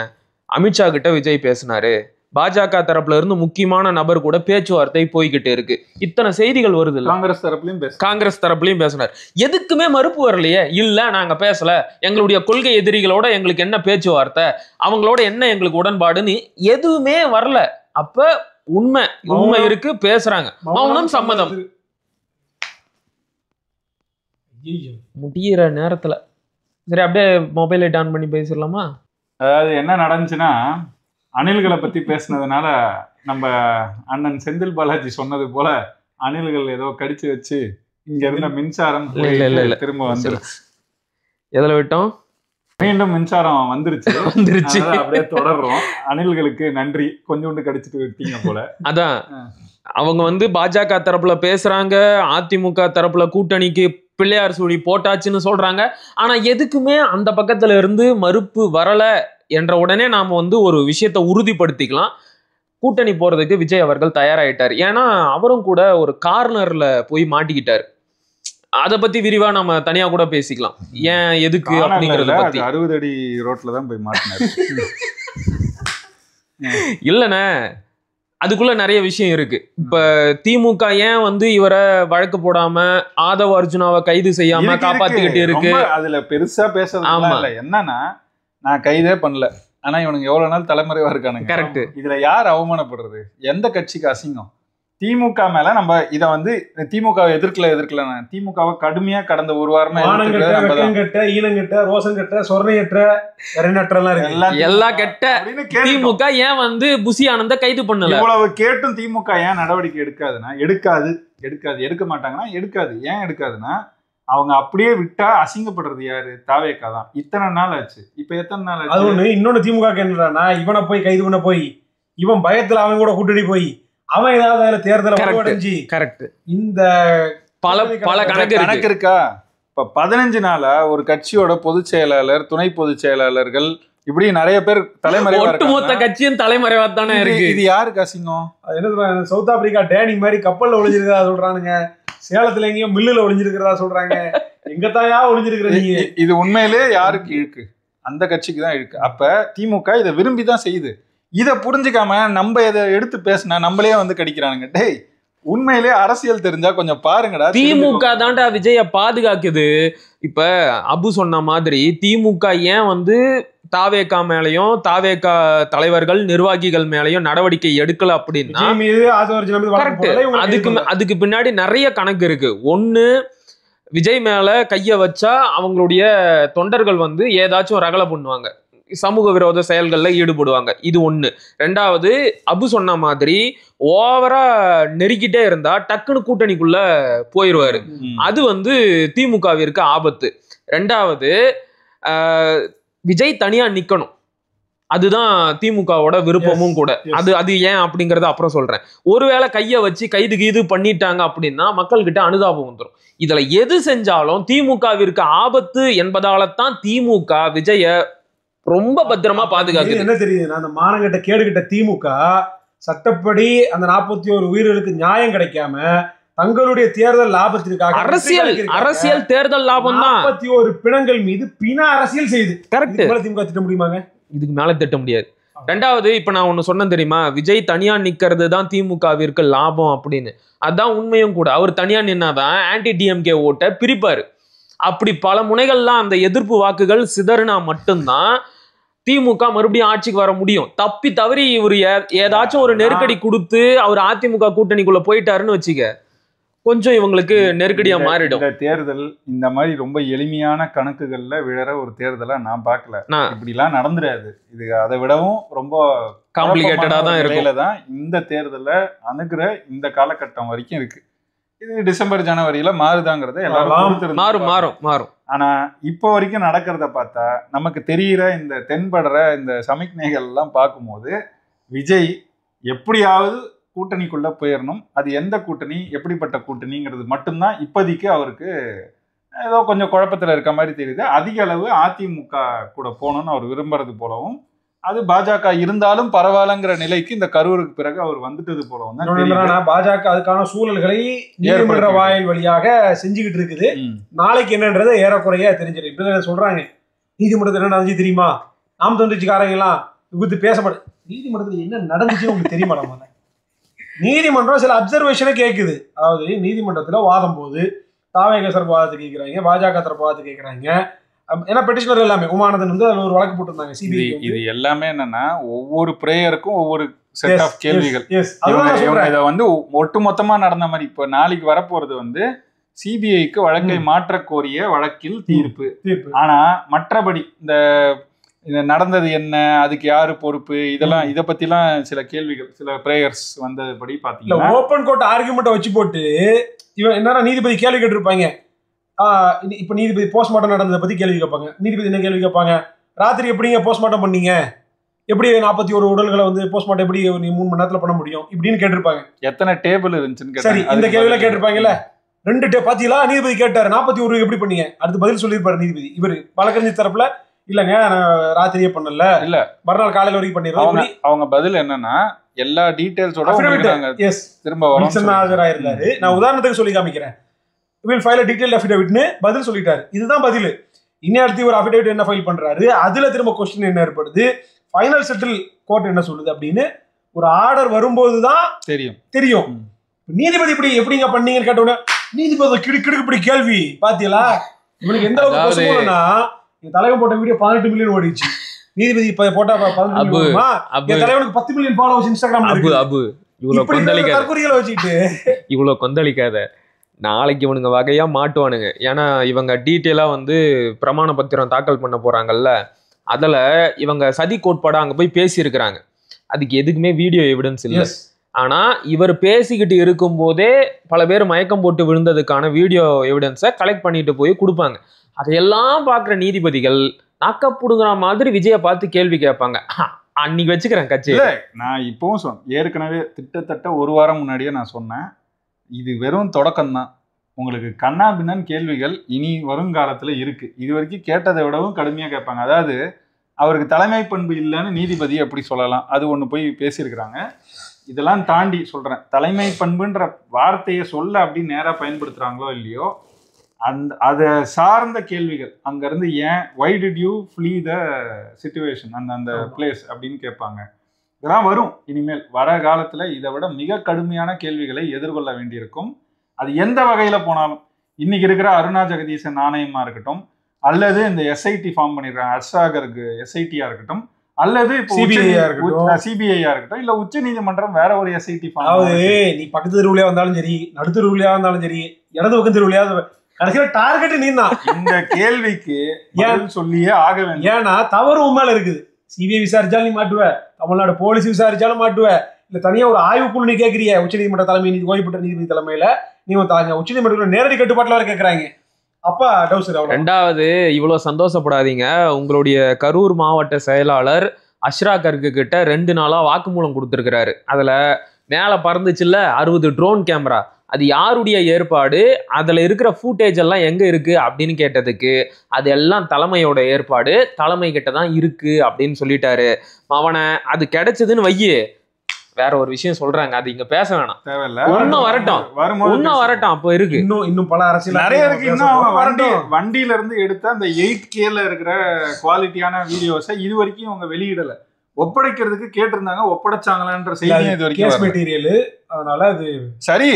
அமித்ஷா கிட்ட விஜய் பேசினாரு, பாஜக தரப்புல இருந்து முக்கியமான நபர் கூட பேச்சுவார்த்தை போய்கிட்டு இருக்கு, இத்தனை செய்திகள் வருது. காங்கிரஸ் தரப்புலயும் பேசினார். எதுக்குமே மறுப்பு வரலையே. இல்ல, நாங்க பேசல, எங்களுடைய கொள்கை எதிரிகளோட எங்களுக்கு என்ன பேச்சுவார்த்தை, அவங்களோட என்ன எங்களுக்கு உடன்பாடுன்னு எதுவுமே வரல. அப்ப உண்மை இருக்கு, பேசுறாங்க. மௌனம் சம்மதம். முடியிற நேரத்துல சரி, அப்படியே மொபைல் லைட் ஆன் பண்ணி பேசிடலாமா? அதாவது என்ன நடந்துச்சுன்னா, அணில்களை பத்தி பேசினதுனால நம்ம அண்ணன் செந்தில் பாலாஜி சொன்னது போல அணில்கள் ஏதோ கடிச்சு வச்சு இங்க இருந்த மின்சாரம் திரும்ப வந்துருச்சு. எதுல விட்டோம்? மீண்டும் மின்சாரம் வந்துருச்சு. அப்படியே தொடர்றோம். அணில்களுக்கு நன்றி, கொஞ்சோண்டு கடிச்சிட்டு விட்டீங்க போல. அதான் அவங்க வந்து பாஜக தரப்புல பேசுறாங்க, அதிமுக தரப்புல கூட்டணிக்கு பிள்ளையார் சூழி போட்டாச்சுன்னு சொல்றாங்க. ஆனா எதுக்குமே அந்த பக்கத்துல இருந்து மறுப்பு வரல என்ற உடனே நாம வந்து ஒரு விஷயத்தை உறுதிப்படுத்திக்கலாம், கூட்டணி போறதுக்கு விஜய் அவர்கள் தயாராயிட்டார். ஏன்னா அவரும் கூட ஒரு கார்னர்ல போய் மாட்டிக்கிட்டார். அதை பத்தி விரிவா நம்ம தனியா கூட பேசிக்கலாம், ஏன் எதுக்கு அப்படிங்கறத பத்தி. 60 அடி ரோட்ல தான் போய் மாட்டினாரு. இல்லண்ணே, அதுக்குள்ள நிறைய விஷயம் இருக்கு. இப்ப திமுக ஏன் வந்து இவரை வழக்கு போடாம ஆதவ அர்ஜுனாவை கைது செய்யாம காப்பாத்திக்கிட்டு இருக்கு? அதுல பெருசா பேசுறது இல்ல. என்னன்னா, நான் கைதே பண்ணல, ஆனா இவனுக்கு எவ்வளவு நாள் தலைமறைவா இருக்கானுங்க. கரெக்ட். இதுல யார் அவமானப்படுறது? எந்த கட்சிக்கு அசிங்கம்? திமுக மேல நம்ம இத வந்து திமுகவை எதிர்க்கல திமுகவை கடுமையா கடந்த ஒரு வாரமா எல்லா கெட்ட திமுக ஏன் வந்து புசி ஆனந்த கைது பண்ணல? இவ்வளவு கேட்டும் திமுக ஏன் நடவடிக்கை எடுக்காதுன்னா, எடுக்க மாட்டாங்கன்னா எடுக்காது. ஏன் எடுக்காதுன்னா, அவங்க அப்படியே விட்டா அசிங்கப்படுறது யாரு? தாவேகா தான். இத்தனை நாள் ஆச்சு. இப்ப எத்தனை நாள் ஆச்சு? அது ஒண்ணு. இன்னொன்னு திமுக என்னன்னா, இவனை போய் கைது பண்ண போய் இவன் பயத்துல அவன் கூட கூட்டணி போய் அவன் ஏதாவது தேர்தல் இந்த பல கணக்கு இருக்கா? இப்ப 15 நாளா ஒரு கட்சியோட பொதுச் செயலாளர், துணை பொதுச் செயலாளர்கள், இப்படி நிறைய பேர் தலைமறைவா இருக்காங்க. ஒட்டுமொத்த கட்சியும் தலைமறைவா தானே இருக்கு. இது யாருக்கு அசிங்கம்? என்ன சொல்றாங்க? சவுத் ஆப்பிரிக்கா டேனி மாதிரி கப்பல்ல ஒளிஞ்சிருக்கா சொல்றானுங்க, சேலத்துல எங்கேயோ மில்லுல ஒளிஞ்சிருக்கிறதா சொல்றாங்க. எங்கத்தாயா ஒளிஞ்சிருக்கிறீங்க? இது உண்மையிலே யாருக்கு இழுக்கு? அந்த கட்சிக்கு தான் இழுக்கு. அப்ப திமுக இதை விரும்பிதான் செய்யுது. இதை புரிஞ்சுக்காம நம்ம இதை எடுத்து பேசினா நம்மளே வந்து கடிக்கிறானுங்க. டேய், உண்மையிலே அரசியல் தெரிஞ்சா கொஞ்சம் பாருங்கடா. திமுக தாண்டா விஜய பாதுகாக்குது. இப்ப அபு சொன்ன மாதிரி திமுக ஏன் வந்து தாவேகா மேலையும் தாவேகா தலைவர்கள் நிர்வாகிகள் மேலையும் நடவடிக்கை எடுக்கல அப்படின்னா, அதுக்கு பின்னாடி நிறைய கணக்கு இருக்கு. ஒண்ணு, விஜய் மேல கைய வச்சா அவங்களுடைய தொண்டர்கள் வந்து ஏதாச்சும் ரகலை பண்ணுவாங்க, சமூக விரோத செயல்கள்ல ஈடுபடுவாங்க. இது ஒண்ணு. 2வது, அபு சொன்ன மாதிரி ஓவரா நெருக்கிட்டே இருந்தா டக்குன்னு கூட்டணிக்குள்ள போயிடுவாரு. அது வந்து திமுகவிற்கு ஆபத்து. 2வது, விஜய் தனியா நிக்கணும், அதுதான் திமுகவோட விருப்பமும் கூட. அது ஏன் அப்படிங்கறத அப்புறம் சொல்றேன். ஒருவேளை கைய வச்சு கைது பண்ணிட்டாங்க அப்படின்னா மக்கள் கிட்ட அனுதாபம் வந்துடும். இதுல எது செஞ்சாலும் திமுகவிற்கு ஆபத்து என்பதால தான் திமுக விஜய ரொம்ப பத்திரமா பாதுகாக்குது. என்ன தெரியுது, அந்த மானங்கிட்ட கேடுகிட்ட திமுக சட்டப்படி அந்த 41 உயிர்களுக்கு நியாயம் கிடைக்காம தங்களுடைய தேர்தல் லாபத்திற்காக அரசியல் தேர்தல் லாபம் தான் 41 பிணங்கள் மீது பிண அரசியல் செய்து கரெக்ட். திமுக திட்ட முடியுமாங்க? இதுக்கு மேல திட்ட முடியாது. ரெண்டாவது, இப்ப நான் ஒண்ணு சொன்னேன் தெரியுமா, விஜய் தனியா நிக்கிறது தான் திமுகவிற்கு லாபம் அப்படின்னு. அதான் உண்மையும் கூட. அவர் தனியா நின்னாதான் ஆன்டி டிஎம்கே ஓட்டை பிரிப்பாரு. அப்படி பல முனைகள்லாம் அந்த எதிர்ப்பு வாக்குகள் சிதறினா மட்டும்தான் திமுக மறுபடியும் ஆட்சிக்கு வர முடியும். தப்பி தவறி இவர் ஏதாச்சும் ஒரு நெருக்கடி கொடுத்து அவர் அதிமுக கூட்டணிக்குள்ள போயிட்டாருன்னு வச்சுக்க, கொஞ்சம் இவங்களுக்கு நெருக்கடியா மாறிடும். இந்த தேர்தல் இந்த மாதிரி ரொம்ப எளிமையான கணக்குகள்ல விழற ஒரு தேர்தலா நான் பார்க்கல. இப்படி எல்லாம் நடந்துடாது. இது அதை விடவும் ரொம்ப காம்ப்ளிகேட்டடா தான் இருக்கும். இந்த தேர்தலை அணுகிற இந்த காலகட்டம் வரைக்கும் இருக்கு. இது டிசம்பர் ஜனவரியில மாறுதாங்கிறத எல்லாரும் மாறும். ஆனா இப்போ வரைக்கும் நடக்கிறத பார்த்தா நமக்கு தெரிகிற இந்த தென்படுற இந்த சமிக்ஞைகள் எல்லாம் பார்க்கும்போது விஜய் எப்படியாவது கூட்டணிக்குள்ள போயிடணும். அது எந்த கூட்டணி, எப்படிப்பட்ட கூட்டணிங்கிறது மட்டும்தான் இப்போதைக்கு அவருக்கு ஏதோ கொஞ்சம் குழப்பத்தில் இருக்க மாதிரி தெரியுது. அதிக அளவு அதிமுக கூட போகணும்னு அவர் விரும்புறது போலவும், அது பாஜக இருந்தாலும் பரவாயில்லங்கிற நிலைக்கு இந்த கரூருக்கு பிறகு அவர் வந்துட்டது போலவும் தான் பாஜக அதுக்கான சூழல்களை நீதிமன்ற வாயில் வழியாக செஞ்சுக்கிட்டு இருக்குது. நாளைக்கு என்னன்றதை ஏறக்குறைய தெரிஞ்சிடும். இப்படிதான் சொல்றாங்க. நீதிமன்றத்தில் என்ன நடந்துச்சு தெரியுமா? நாம் தொண்டிச்சுக்காரங்க எல்லாம் விகுத்து பேச மாட்டேன். நீதிமன்றத்தில் என்ன நடந்துச்சுன்னு உங்களுக்கு தெரியுமா? நம்ம நீதிமன்றம் சில அப்சர்வேஷனை கேட்குது. அதாவது நீதிமன்றத்தில் வாதம் போது தாவேக தரப்பு வாதத்தை கேட்குறாங்க, பாஜக தரப்பு வாதத்தை கேட்குறாங்க. ஏன்னா பெட்டிஷனர் எல்லாமே உமானந்தன் வந்து அதில் ஒரு வழக்கு போட்டிருந்தாங்க சிபிஐ. இது எல்லாமே என்னன்னா ஒவ்வொரு பிரேயருக்கும் ஒவ்வொரு செட் ஆஃப் கேள்விகள். இதை வந்து ஒட்டு மொத்தமா நடந்த மாதிரி. இப்போ நாளைக்கு வரப்போறது வந்து சிபிஐக்கு வழக்கை மாற்ற கோரிய வழக்கில் தீர்ப்பு. ஆனா மற்றபடி இந்த நடந்தது என்ன, அதுக்கு யாரு பொறுப்பு, இதெல்லாம் இதை பத்திலாம் சில கேள்விகள், சில பிரேயர்ஸ் வந்தபடி பாத்தீங்கன்னா ஓப்பன் கோர்ட் ஆர்குமெண்ட்டை வச்சு போட்டு இவன் என்ன நீதிபதி கேள்வி கேட்டிருப்பாங்க. இப்ப நீதிபதி போஸ்ட்மார்ட்டம் நடந்ததை பத்தி கேள்வி கேட்பாங்க. நீதிபதி என்ன கேள்வி கேட்பாங்க? ராத்திரி எப்படிங்க போஸ்ட்மார்ட்டம் பண்ணீங்க, எப்படி 41 உடல்களை வந்து போஸ்ட்மார்ட்டம் எப்படி நீ 3 மணி நேரத்துல பண்ண முடியும் இப்படின்னு கேட்டிருப்பாங்க. எத்தனை டேபிள் இருந்துச்சுன்னு சரி, இந்த கேள்வியில கேட்டிருப்பாங்கல்ல. 2 பாத்தீங்களா, நீதிபதி கேட்டாரு 41 எப்படி பண்ணீங்க, அடுத்து பதில் சொல்லியிருப்பாரு நீதிபதி. இவர் வழக்கறிஞர் தரப்புல இல்லங்க நான் ராத்திரியே பண்ணல, இல்ல மறுநாள் காலையில வரைக்கும் பண்ணிடுறோம். அவங்க பதில் என்னன்னா எல்லா டீடைல்ஸோட திரும்ப ஆஜராயிருந்தாரு. நான் உதாரணத்துக்கு சொல்லி காமிக்கிறேன். வில் ஃபைல் டீடைல் அஃபிடேவிட்னு பதில் சொல்லிட்டாரு. இதுதான் பதில். இன்னும் அடுத்து ஒரு அஃபிடேவிட் என்ன ஃபைல் பண்றாரு, அதுல திரும்ப கொஸ்டின் என்ன ஏற்படுது, ஃபைனல் செட்டில் கோர்ட் என்ன சொல்லுது அப்படின்னு ஒரு ஆர்டர் வரும்போதுதான் தெரியும். நீதிபதி இப்படி எப்படிங்க பண்ணீங்கன்னு கேட்டோன்னா நீதிபதி கிடுக்கிப்படி கேள்வி பாத்தீங்களா. இவனுக்கு எந்த அளவுக்கு என் தலைவன் போட்ட வீடியோ 18 மில்லியன் ஓடிச்சு. நீதிபதி போட்டா 18 மில்லியன். என் தலைவனுக்கு 10 மில்லியன் ஃபாலோவர்ஸ் இன்ஸ்டாகிராம்ல இருக்கு. இவ்வளவு கொந்தளிக்காத. நாளைக்கு இவனுங்க வகையா மாட்டுவானுங்க. ஏன்னா இவங்க டீட்டெயிலா வந்து பிரமாண பத்திரம் தாக்கல் பண்ண போறாங்கல்ல, அதுல இவங்க சதி கோட்பாடா அங்க போய் பேசி இருக்கிறாங்க. அதுக்கு எதுக்குமே வீடியோ எவிடன்ஸ் இல்லை. ஆனா இவர் பேசிக்கிட்டு இருக்கும் போதே பல பேர் மயக்கம் போட்டு விழுந்ததுக்கான வீடியோ எவிடன்ஸை கலெக்ட் பண்ணிட்டு போய் கொடுப்பாங்க. அதையெல்லாம் பாக்குற நீதிபதிகள் நாக்கப்புடுங்கிற மாதிரி விஜயை பார்த்து கேள்வி கேட்பாங்க. அன்னைக்கு வச்சுக்கிறேன் கட்சி. நான் இப்பவும் சொன்னேன், ஏற்கனவே கிட்டத்தட்ட ஒரு வாரம் முன்னாடியே நான் சொன்னேன், இது வெறும் தொடக்கம்தான். உங்களுக்கு கண்ணா பின்னன் கேள்விகள் இனி வருங்காலத்துல இருக்கு. இது வரைக்கும் கேட்டதை விடவும் கடுமையா கேட்பாங்க. அதாவது அவருக்கு தலைமை பண்பு இல்லைன்னு நீதிபதி அப்படி சொல்லலாம், அது ஒன்று போய் பேசியிருக்கிறாங்க. இதெல்லாம் தாண்டி சொல்றேன், தலைமை பண்புன்ற வார்த்தையை சொல்ல அப்படின்னு நேரா பயன்படுத்துறாங்களோ இல்லையோ, அதை சார்ந்த கேள்விகள் அங்கிருந்து ஏன் why did you flee the situation அந்த பிளேஸ் அப்படின்னு கேட்பாங்க. இதெல்லாம் வரும். இனிமேல் வர காலத்துல இதை விட மிக கடுமையான கேள்விகளை எதிர்கொள்ள வேண்டியிருக்கும். அது எந்த வகையில போனாலும், இன்னைக்கு இருக்கிற அருணா ஜெகதீசன் ஆணையமா இருக்கட்டும், அல்லது இந்த எஸ்ஐடி ஃபார்ம் பண்ணிடுறாங்க அஸ்ராகருக்கு எஸ்ஐடியா இருக்கட்டும், அல்லது சிபிஐயா இருக்கட்டும், இல்ல உச்ச நீதிமன்றம் வேற ஒரு எஸ்ஐடி ஃபார்ம். அதாவது நீ பக்கத்து தெருவுலயா வந்தாலும் சரி, நடு தெருவுலயா வந்தாலும் சரி, இடது பக்கம் தெருவுலயா கடைசியில டார்கெட் நீ தான். இந்த கேள்விக்கு ஏன் சொல்லியே ஆக வேண்டும். ஏன்னா தவறு உண்மையில இருக்குது. சிபிஐ விசாரிச்சாலும் நீ மாட்டுவ, தமிழ்நாடு போலீஸ் விசாரிச்சாலும் மாட்டுவ, இல்ல தனியா ஒரு ஆய்வுக்குழு நீ கேட்கறிய உச்சநீதிமன்ற தலைமை ஓய்வு பெற்ற நீதிபதி தலைமையில நீ உச்சநீதிமன்றத்தில் நேரடி கட்டுப்பாட்டுல வர கேட்கறாங்க. அப்ப டவுசர். ரெண்டாவது, இவ்வளவு சந்தோஷப்படாதீங்க. உங்களுடைய கரூர் மாவட்ட செயலாளர் அஷ்ராகருக்கு கிட்ட 2 நாளா வாக்குமூலம் கொடுத்திருக்கிறாரு. அதுல மேல பறந்துச்சுல்ல 60 ட்ரோன் கேமரா, அது யாருடைய ஏற்பாடு, அதுல இருக்கிற ஃபூட்டேஜ் எல்லாம் எங்க இருக்கு அப்படின்னு கேட்டதுக்கு அது எல்லாம் தலைமையோட ஏற்பாடு, தலைமை கிட்ட தான் இருக்கு அப்படின்னு சொல்லிட்டாரு. அவனை அது கிடைச்சதுன்னு வையு, வேற ஒரு விஷயம் சொல்றாங்க, அது இங்க பேச வேணாம், தேவையில்ல, இன்னும் வரட்டும், இன்னும் வரட்டும். அப்போ இருக்கு இன்னும் பல அரசியல் நிறைய இருக்கு. இன்னும் அவங்க வண்டியில இருந்து எடுத்த அந்த 8K இருக்கிற குவாலிட்டியான வீடியோஸை இது வரைக்கும் அவங்க வெளியிடல. ஒப்படைக்கிறதுக்கு கேட்டிருந்தாங்க, ஒப்படைச்சாங்களான்ற செய்தி இது வரைக்கும் மெட்டீரியல். அதனால அது சரி,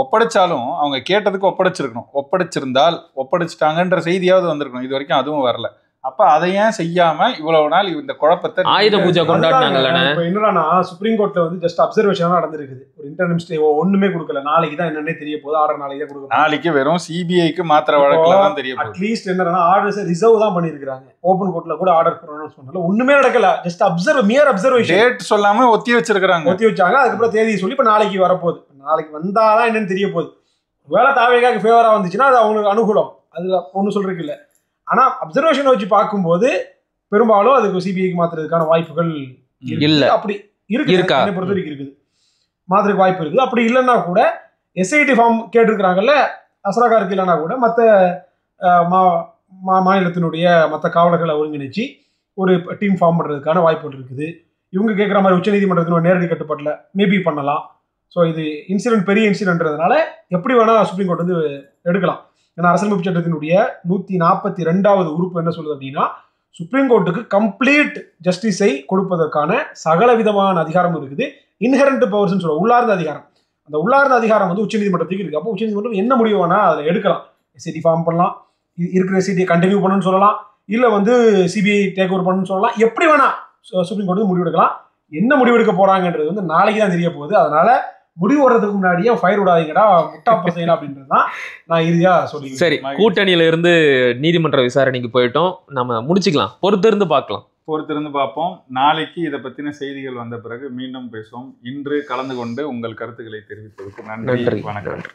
ஒப்படைச்சாலும் அவங்க கேட்டதுக்கு ஒப்படைச்சிருக்கணும். ஒப்படைச்சிருந்தால் ஒப்படைச்சிட்டாங்கன்ற செய்தியாவது வந்திருக்கணும். இது வரைக்கும் அதுவும் வரல. அப்ப அதை ஏன் செய்யாம இவ்வளவு நாள் இந்த குழப்பத்தை ஆயுத பூஜை கொண்டாடினாங்கல்ல? என்னன்னா சுப்ரீம் கோர்ட்ல வந்து ஜஸ்ட் அப்சர்வேஷனா நடந்திருக்குது. ஒரு இன்டர்னம் ஸ்டே ஒண்ணுமே கொடுக்கல. நாளைக்கு தான் என்னன்னே தெரிய போகுது. ஆர்டர் நாளைக்கு தான் கொடுக்கணும். நாளைக்கு வெறும் சிபிஐக்கு மாத்திர வழக்குல தான் தெரிய போகுது. அட்லீஸ்ட் என்னன்னா ஆர்டர்ஸ் ரிசர்வ் தான் பண்ணிருக்காங்க. ஓபன் கோர்ட்ல கூட ஆர்டர் பண்ணணும்னு சொன்னால ஒண்ணுமே நடக்கல. Just மியர் observation. டேட் சொல்லாம ஒத்தி வச்சிருக்காங்க. ஒத்தி வச்சாங்க. அதுக்கப்புறம் தேதி சொல்லி இப்ப நாளைக்கு வரப்போகுது. நாளைக்கு வந்தாதான் என்னன்னு தெரிய போகுது. வேலை தாவேக்காக ஃபேவரா வந்துச்சுன்னா அது அவங்களுக்கு அனுகூலம். அதுல ஒண்ணு சொல்றதுக்கு இல்ல. ஆனா அப்சர்வேஷனை வச்சு பார்க்கும்போது பெரும்பாலும் அதுக்கு சிபிஐக்கு மாத்துறதுக்கான வாய்ப்புகள் இல்ல. அப்படி இருக்கா பொறுத்த வரைக்கும் இருக்குது. மாத்துறதுக்கு வாய்ப்பு இருக்குது. அப்படி இல்லைன்னா கூட எஸ்ஐடி ஃபார்ம் கேட்டிருக்கிறாங்கல்ல, அசராகாருக்கு இல்லைன்னா கூட மற்ற மாநிலத்தினுடைய மற்ற காவலர்களை ஒருங்கிணைச்சு ஒரு டீம் ஃபார்ம் பண்ணுறதுக்கான வாய்ப்புகள் இருக்குது. இவங்க கேட்குற மாதிரி உச்சநீதிமன்றத்தினுடைய நேரடி கட்டுப்பாட்டில் மேபி பண்ணலாம். ஸோ இது இன்சிடென்ட் பெரிய இன்சிடென்ட்ன்றதுனால எப்படி வேணால் சுப்ரீம் கோர்ட் வந்து எடுக்கலாம். ஏன்னா அரசியலமைப்பு சட்டத்தினுடைய 142வது உறுப்பு என்ன சொல்லுது அப்படின்னா, சுப்ரீம் கோர்ட்டுக்கு கம்ப்ளீட் ஜஸ்டிஸை கொடுப்பதற்கான சகல விதமான அதிகாரம் இருக்குது. இன்ஹெரண்ட் பவர்ஸ்ன்னு சொல்லுவோம், உள்ளார்ந்த அதிகாரம். அந்த உள்ளார்ந்த அதிகாரம் வந்து உச்சநீதிமன்றத்துக்கு இருக்கு. அப்போ உச்சநீதிமன்றம் என்ன முடிவு வேணா அதில் எடுக்கலாம். எஸ்ஐடி ஃபார்ம் பண்ணலாம், இருக்கிற எஸ்ஐடியை கண்டினியூ பண்ணணும்னு சொல்லலாம், இல்லை வந்து சிபிஐ டேக் ஓவர் பண்ணணும்னு சொல்லலாம். எப்படி வேணா சுப்ரீம் கோர்ட் முடிவு எடுக்கலாம். என்ன முடிவு எடுக்க போறாங்கன்றது வந்து நாளைக்கு தான் தெரிய போகுது. அதனால முடிவு வர்றதுக்கு முன்னாடியே ஃபயர் விடாதீங்கடா, முட்டா பசங்க அப்படின்றது தான் நான் இறுதியா சொல்லி. சரி, கூட்டணியில இருந்து நீதிமன்ற விசாரணைக்கு போயிட்டோம், நம்ம முடிச்சுக்கலாம். பொறுத்திருந்து பார்ப்போம். நாளைக்கு இதை பத்தின செய்திகள் வந்த பிறகு மீண்டும் பேசுவோம். இன்று கலந்து கொண்டு உங்கள் கருத்துக்களை தெரிவித்ததற்கு நன்றி. வணக்கம்.